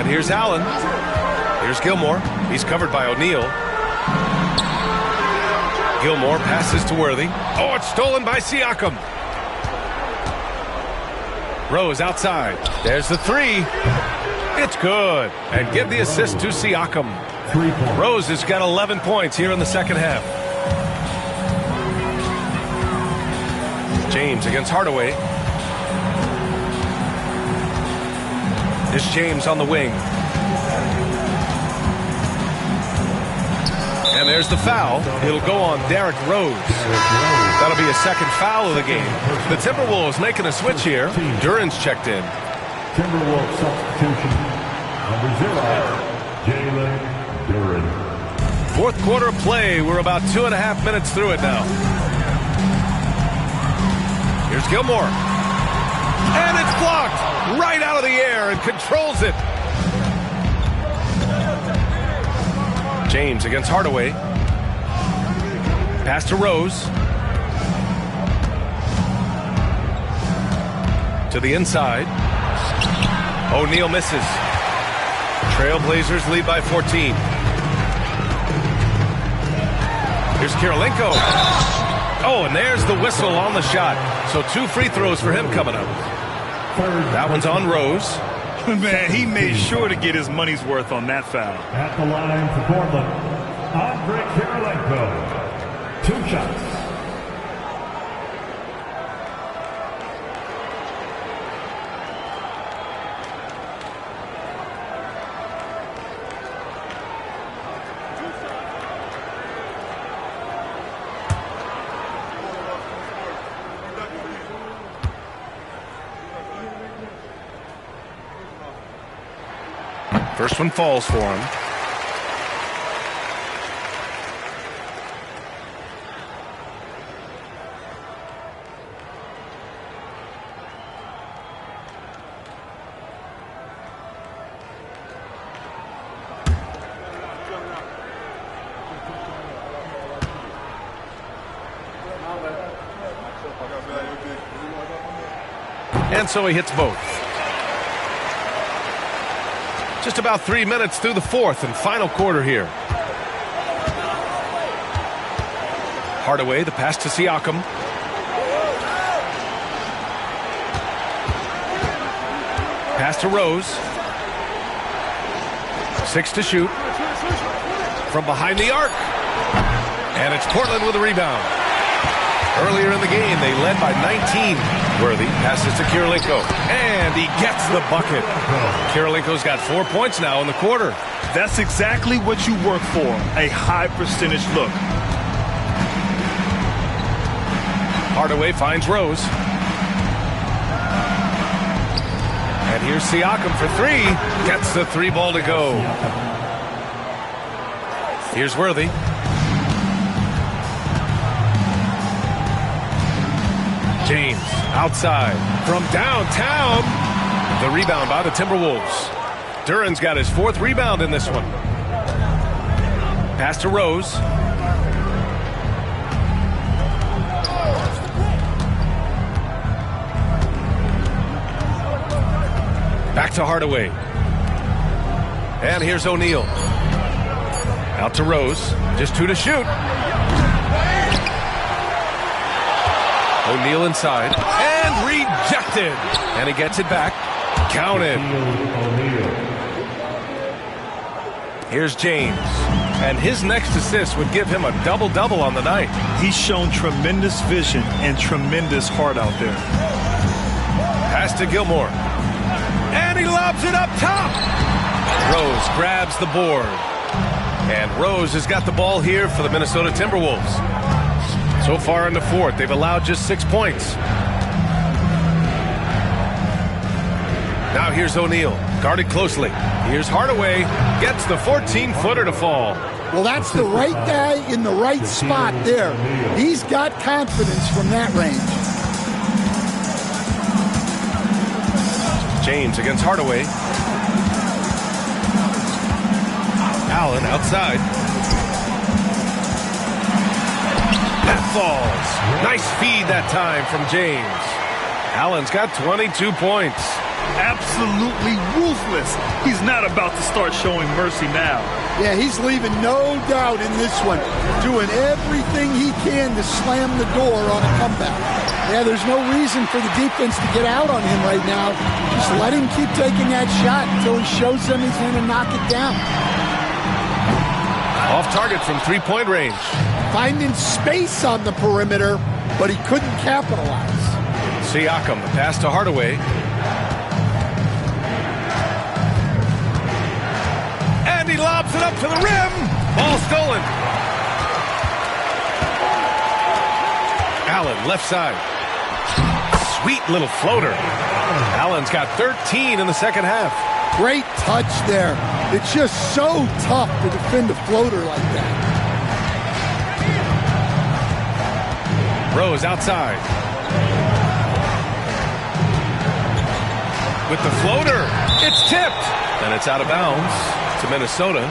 [SPEAKER 1] And here's Allen. Here's Gilmore. He's covered by O'Neal. Gilmore passes to Worthy. Oh, it's stolen by Siakam. Rose outside. There's the three. It's good. And give the assist to Siakam. Rose has got 11 points here in the second half. James against Hardaway. Here's James on the wing. And there's the foul. It'll go on Derrick Rose. That'll be a second foul of the game. The Timberwolves making a switch here. Duran's checked in.
[SPEAKER 4] Timberwolves substitution. Number 0, Jalen Duran.
[SPEAKER 1] Fourth quarter of play. We're about 2.5 minutes through it now. Here's Gilmore. And it's blocked right out of the air and controls it. James against Hardaway. Pass to Rose. To the inside. O'Neal misses. Trailblazers lead by 14. Here's Kirilenko. Oh, and there's the whistle on the shot. So 2 free throws for him coming up. That one's on Rose.
[SPEAKER 2] Man, he made sure to get his money's worth on that foul.
[SPEAKER 4] At the line for Portland, Andre Kirilenko. 2 shots.
[SPEAKER 1] First one falls for him. And so he hits both. Just about 3 minutes through the fourth and final quarter here. Hardaway, the pass to Siakam. Pass to Rose. 6 to shoot. From behind the arc. And it's Portland with a rebound. Earlier in the game, they led by 19. Worthy passes to Kirilenko. And he gets the bucket. Kirilenko's got 4 points now in the quarter.
[SPEAKER 2] That's exactly what you work for, a high percentage look.
[SPEAKER 1] Hardaway finds Rose. And here's Siakam for 3. Gets the 3 ball to go. Here's Worthy. James outside from downtown. The rebound by the Timberwolves. Duran's got his 4th rebound in this one. Pass to Rose. Back to Hardaway. And here's O'Neal. Out to Rose. Just 2 to shoot. O'Neal inside. And rejected. And he gets it back. Counted. Here's James. And his next assist would give him a double-double on the night.
[SPEAKER 2] He's shown tremendous vision and tremendous heart out there.
[SPEAKER 1] Pass to Gilmore. And he lobs it up top. Rose grabs the board. And Rose has got the ball here for the Minnesota Timberwolves. So far in the fourth, they've allowed just 6 points. Now here's O'Neal, guarded closely. Here's Hardaway, gets the 14-footer to fall.
[SPEAKER 3] Well, that's the right guy in the right spot there. He's got confidence from that range.
[SPEAKER 1] James against Hardaway. Allen outside. That falls. Nice feed that time from James. Allen's got 22 points.
[SPEAKER 2] Absolutely ruthless. He's not about to start showing mercy now.
[SPEAKER 3] Yeah, he's leaving no doubt in this one. Doing everything he can to slam the door on a comeback. Yeah, there's no reason for the defense to get out on him right now. Just let him keep taking that shot until he shows them he's going to knock it down.
[SPEAKER 1] Off target from three-point range.
[SPEAKER 3] Finding space on the perimeter, but he couldn't capitalize.
[SPEAKER 1] Siakam, the pass to Hardaway. And he lobs it up to the rim. Ball stolen. Allen, left side. Sweet little floater. Allen's got 13 in the second half.
[SPEAKER 3] Great touch there. It's just so tough to defend a floater like that.
[SPEAKER 1] Rose outside. With the floater, it's tipped. And it's out of bounds to Minnesota.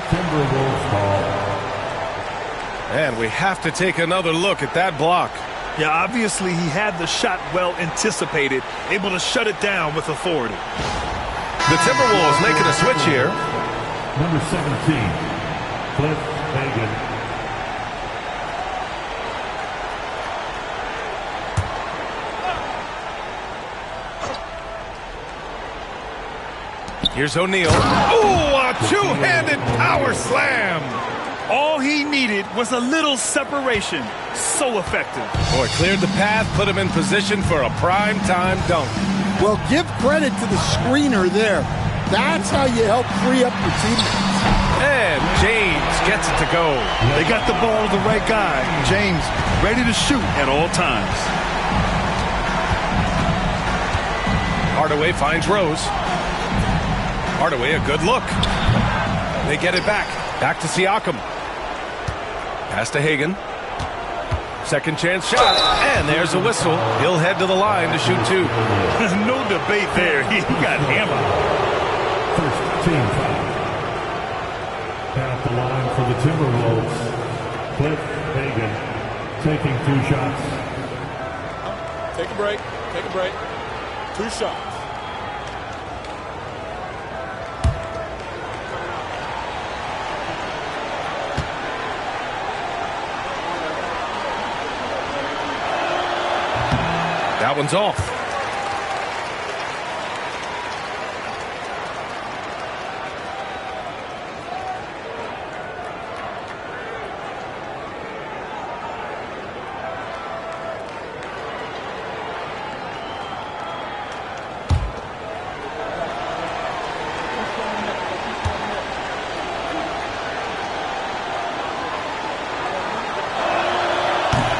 [SPEAKER 1] And we have to take another look at that block.
[SPEAKER 2] Yeah, obviously he had the shot well anticipated, able to shut it down with authority.
[SPEAKER 1] The Timberwolves making a switch here.
[SPEAKER 4] Number 17, Cliff Hagan.
[SPEAKER 1] Here's O'Neal. Ooh, a two-handed power slam.
[SPEAKER 2] All he needed was a little separation. So effective.
[SPEAKER 1] Boy, cleared the path, put him in position for a prime-time dunk.
[SPEAKER 3] Well, give credit to the screener there. That's how you help free up your teammates.
[SPEAKER 1] And James gets it to go.
[SPEAKER 2] They got the ball to the right guy. James ready to shoot at all times.
[SPEAKER 1] Hardaway finds Rose. Hardaway, a good look. They get it back. Back to Siakam. Pass to Hagan. Second chance shot. And there's a whistle. He'll head to the line to shoot two.
[SPEAKER 2] No debate there. He got hammered.
[SPEAKER 4] First team foul. At the line for the Timberwolves, Cliff Hagan taking 2 shots.
[SPEAKER 6] Take a break. Take a break. 2 shots.
[SPEAKER 1] That one's off.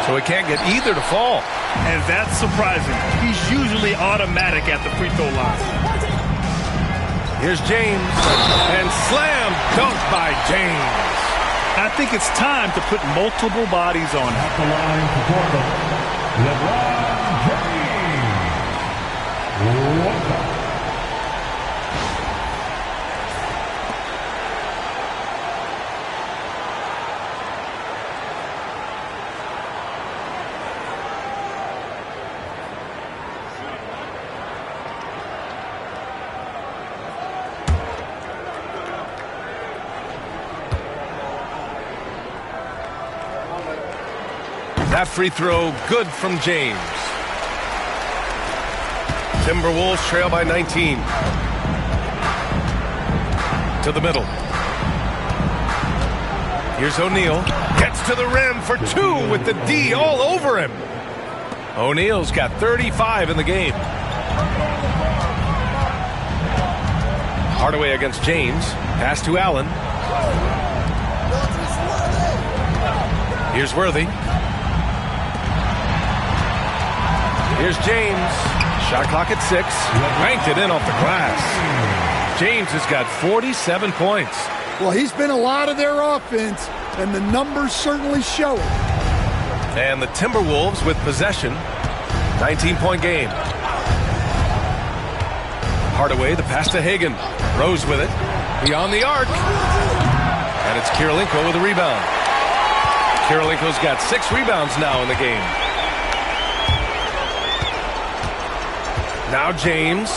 [SPEAKER 1] So he can't get either to fall.
[SPEAKER 2] And that's surprising. He's usually automatic at the free throw line.
[SPEAKER 1] Here's James. And slam dunk by James.
[SPEAKER 2] I think it's time to put multiple bodies on
[SPEAKER 4] At
[SPEAKER 2] it.
[SPEAKER 4] the line for Portland, LeBron James. 1 foul.
[SPEAKER 1] That free throw good from James. Timberwolves trail by 19. To the middle. Here's O'Neal. Gets to the rim for 2 with the D all over him. O'Neal's got 35 in the game. Hardaway against James. Pass to Allen. Here's Worthy. Here's James. Shot clock at 6. Banked it in off the glass. James has got 47 points.
[SPEAKER 3] Well, he's been a lot of their offense, and the numbers certainly show it.
[SPEAKER 1] And the Timberwolves with possession. 19-point game. Hardaway, the pass to Hagan. Rose with it. Beyond the arc. And it's Kirilenko with a rebound. Kirilenko's got 6 rebounds now in the game. Now James.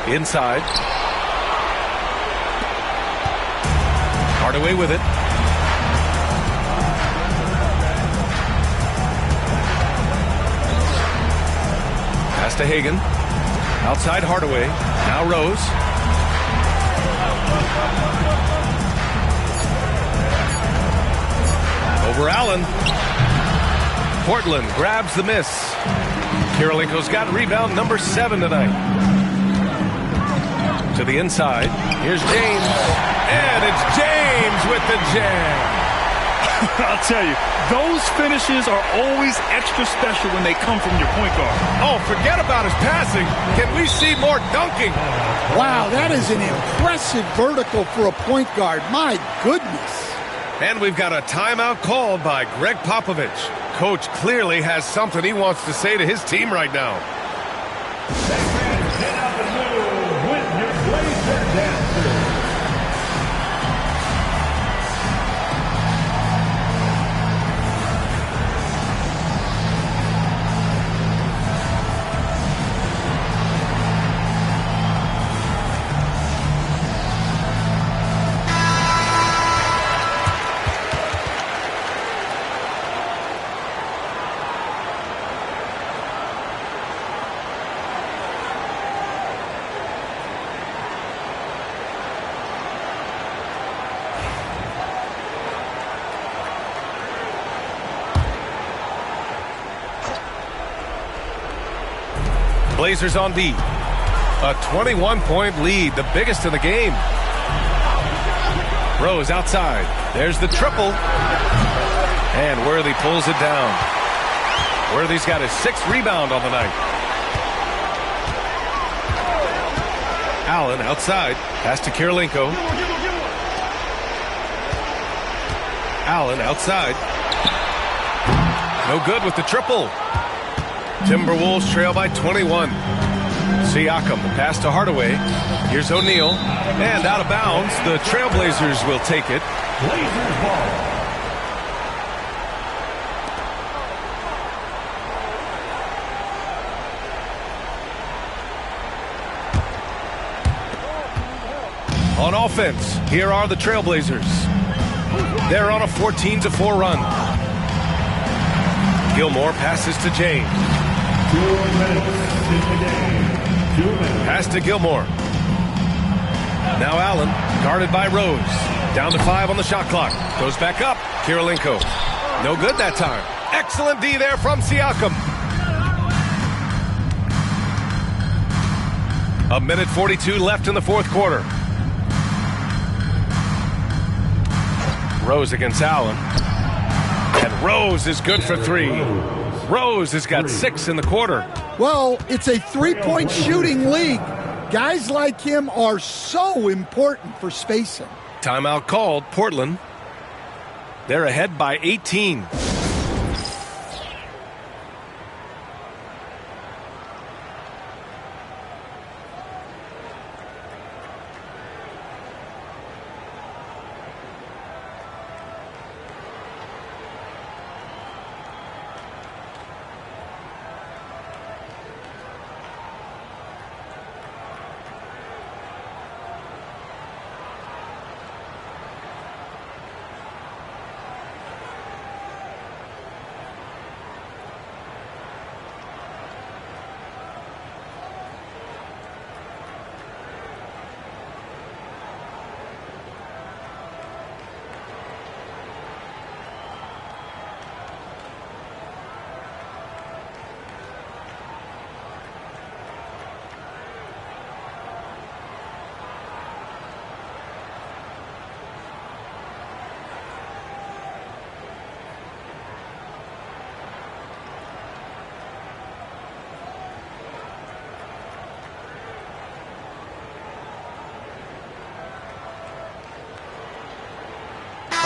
[SPEAKER 1] Inside. Hardaway with it. Pass to Hagan. Outside Hardaway. Now Rose. Over Allen. Portland grabs the miss. Kirilenko's got rebound number 7 tonight. To the inside. Here's James. And it's James with the jam.
[SPEAKER 2] I'll tell you, those finishes are always extra special when they come from your point guard.
[SPEAKER 1] Oh, forget about his passing. Can we see more dunking?
[SPEAKER 3] Wow, that is an impressive vertical for a point guard. My goodness.
[SPEAKER 1] And we've got a timeout called by Greg Popovich. Coach clearly has something he wants to say to his team right now.
[SPEAKER 4] Get out the move with your Blazer dancers.
[SPEAKER 1] Blazers on D. A 21-point lead, the biggest in the game. Rose outside. There's the triple. And Worthy pulls it down. Worthy's got his 6th rebound on the night. Allen outside. Pass to Kirilenko. Allen outside. No good with the triple. Timberwolves trail by 21. Siakam, the pass to Hardaway. Here's O'Neal. And out of bounds, the Trailblazers will take it.
[SPEAKER 4] Blazers ball.
[SPEAKER 1] On offense, here are the Trailblazers. They're on a 14-4 run. Gilmore passes to James.
[SPEAKER 4] 2 minutes in the game. 2 minutes.
[SPEAKER 1] Pass to Gilmore. Now Allen, guarded by Rose. Down to 5 on the shot clock. Goes back up. Kirilenko. No good that time. Excellent D there from Siakam. 1:42 left in the 4th quarter. Rose against Allen. And Rose is good for 3. Rose has got 6 in the quarter.
[SPEAKER 3] Well, it's a three-point shooting league. Guys like him are so important for spacing.
[SPEAKER 1] Timeout called. Portland. They're ahead by 18.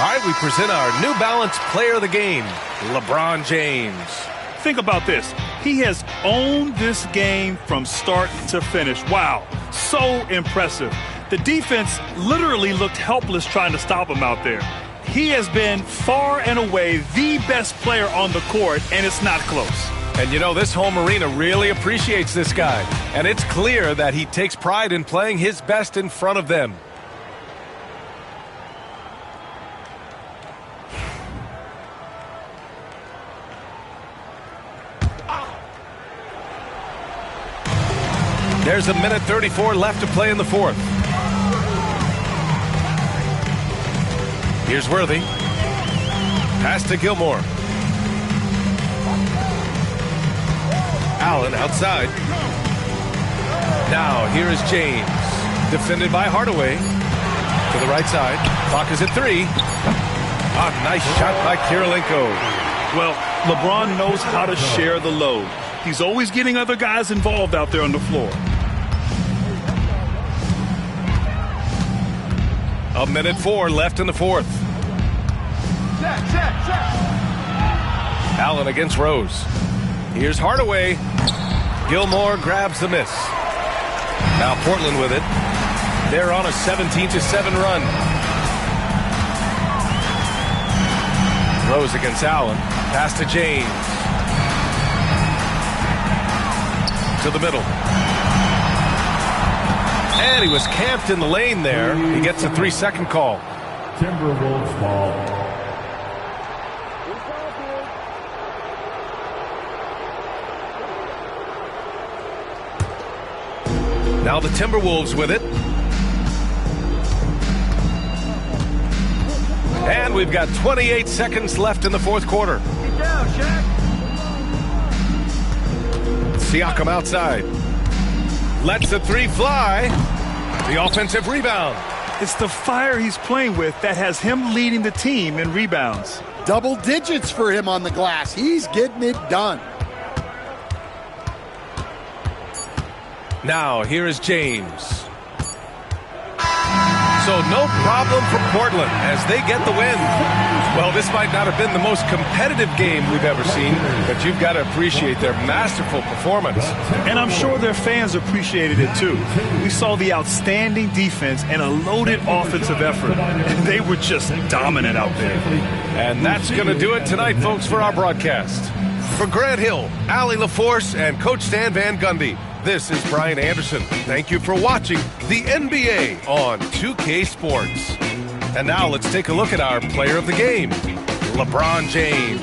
[SPEAKER 1] All right, we present our New Balance player of the game, LeBron James.
[SPEAKER 2] Think about this. He has owned this game from start to finish. Wow, so impressive. The defense literally looked helpless trying to stop him out there. He has been far and away the best player on the court, and it's not close.
[SPEAKER 1] And you know, this home arena really appreciates this guy. And it's clear that he takes pride in playing his best in front of them. There's 1:34 left to play in the fourth. Here's Worthy. Pass to Gilmore. Allen outside. Now here is James. Defended by Hardaway. To the right side. Clock is at 3. A nice shot by Kirilenko.
[SPEAKER 2] Well, LeBron knows how to share the load. He's always getting other guys involved out there on the floor.
[SPEAKER 1] 1:04 left in the fourth. Allen against Rose. Here's Hardaway. Gilmore grabs the miss. Now Portland with it. They're on a 17-7 run. Rose against Allen. Pass to James. To the middle. And he was camped in the lane there. He gets a 3-second call.
[SPEAKER 4] Timberwolves ball.
[SPEAKER 1] Now the Timberwolves with it. And we've got 28 seconds left in the fourth quarter.
[SPEAKER 7] Get down, Shaq.
[SPEAKER 1] Siakam outside. Lets the 3 fly. The offensive rebound.
[SPEAKER 2] It's the fire he's playing with that has him leading the team in rebounds.
[SPEAKER 3] Double digits for him on the glass. He's getting it done.
[SPEAKER 1] Now here is James. So no problem for Portland as they get the win. Well, this might not have been the most competitive game we've ever seen, but you've got to appreciate their masterful performance.
[SPEAKER 2] And I'm sure their fans appreciated it too. We saw the outstanding defense and a loaded offensive effort. And they were just dominant out there.
[SPEAKER 1] And that's going to do it tonight, folks, for our broadcast. For Grant Hill, Allie LaForce, and Coach Stan Van Gundy, this is Brian Anderson. Thank you for watching the NBA on 2K Sports. And now let's take a look at our player of the game, LeBron James.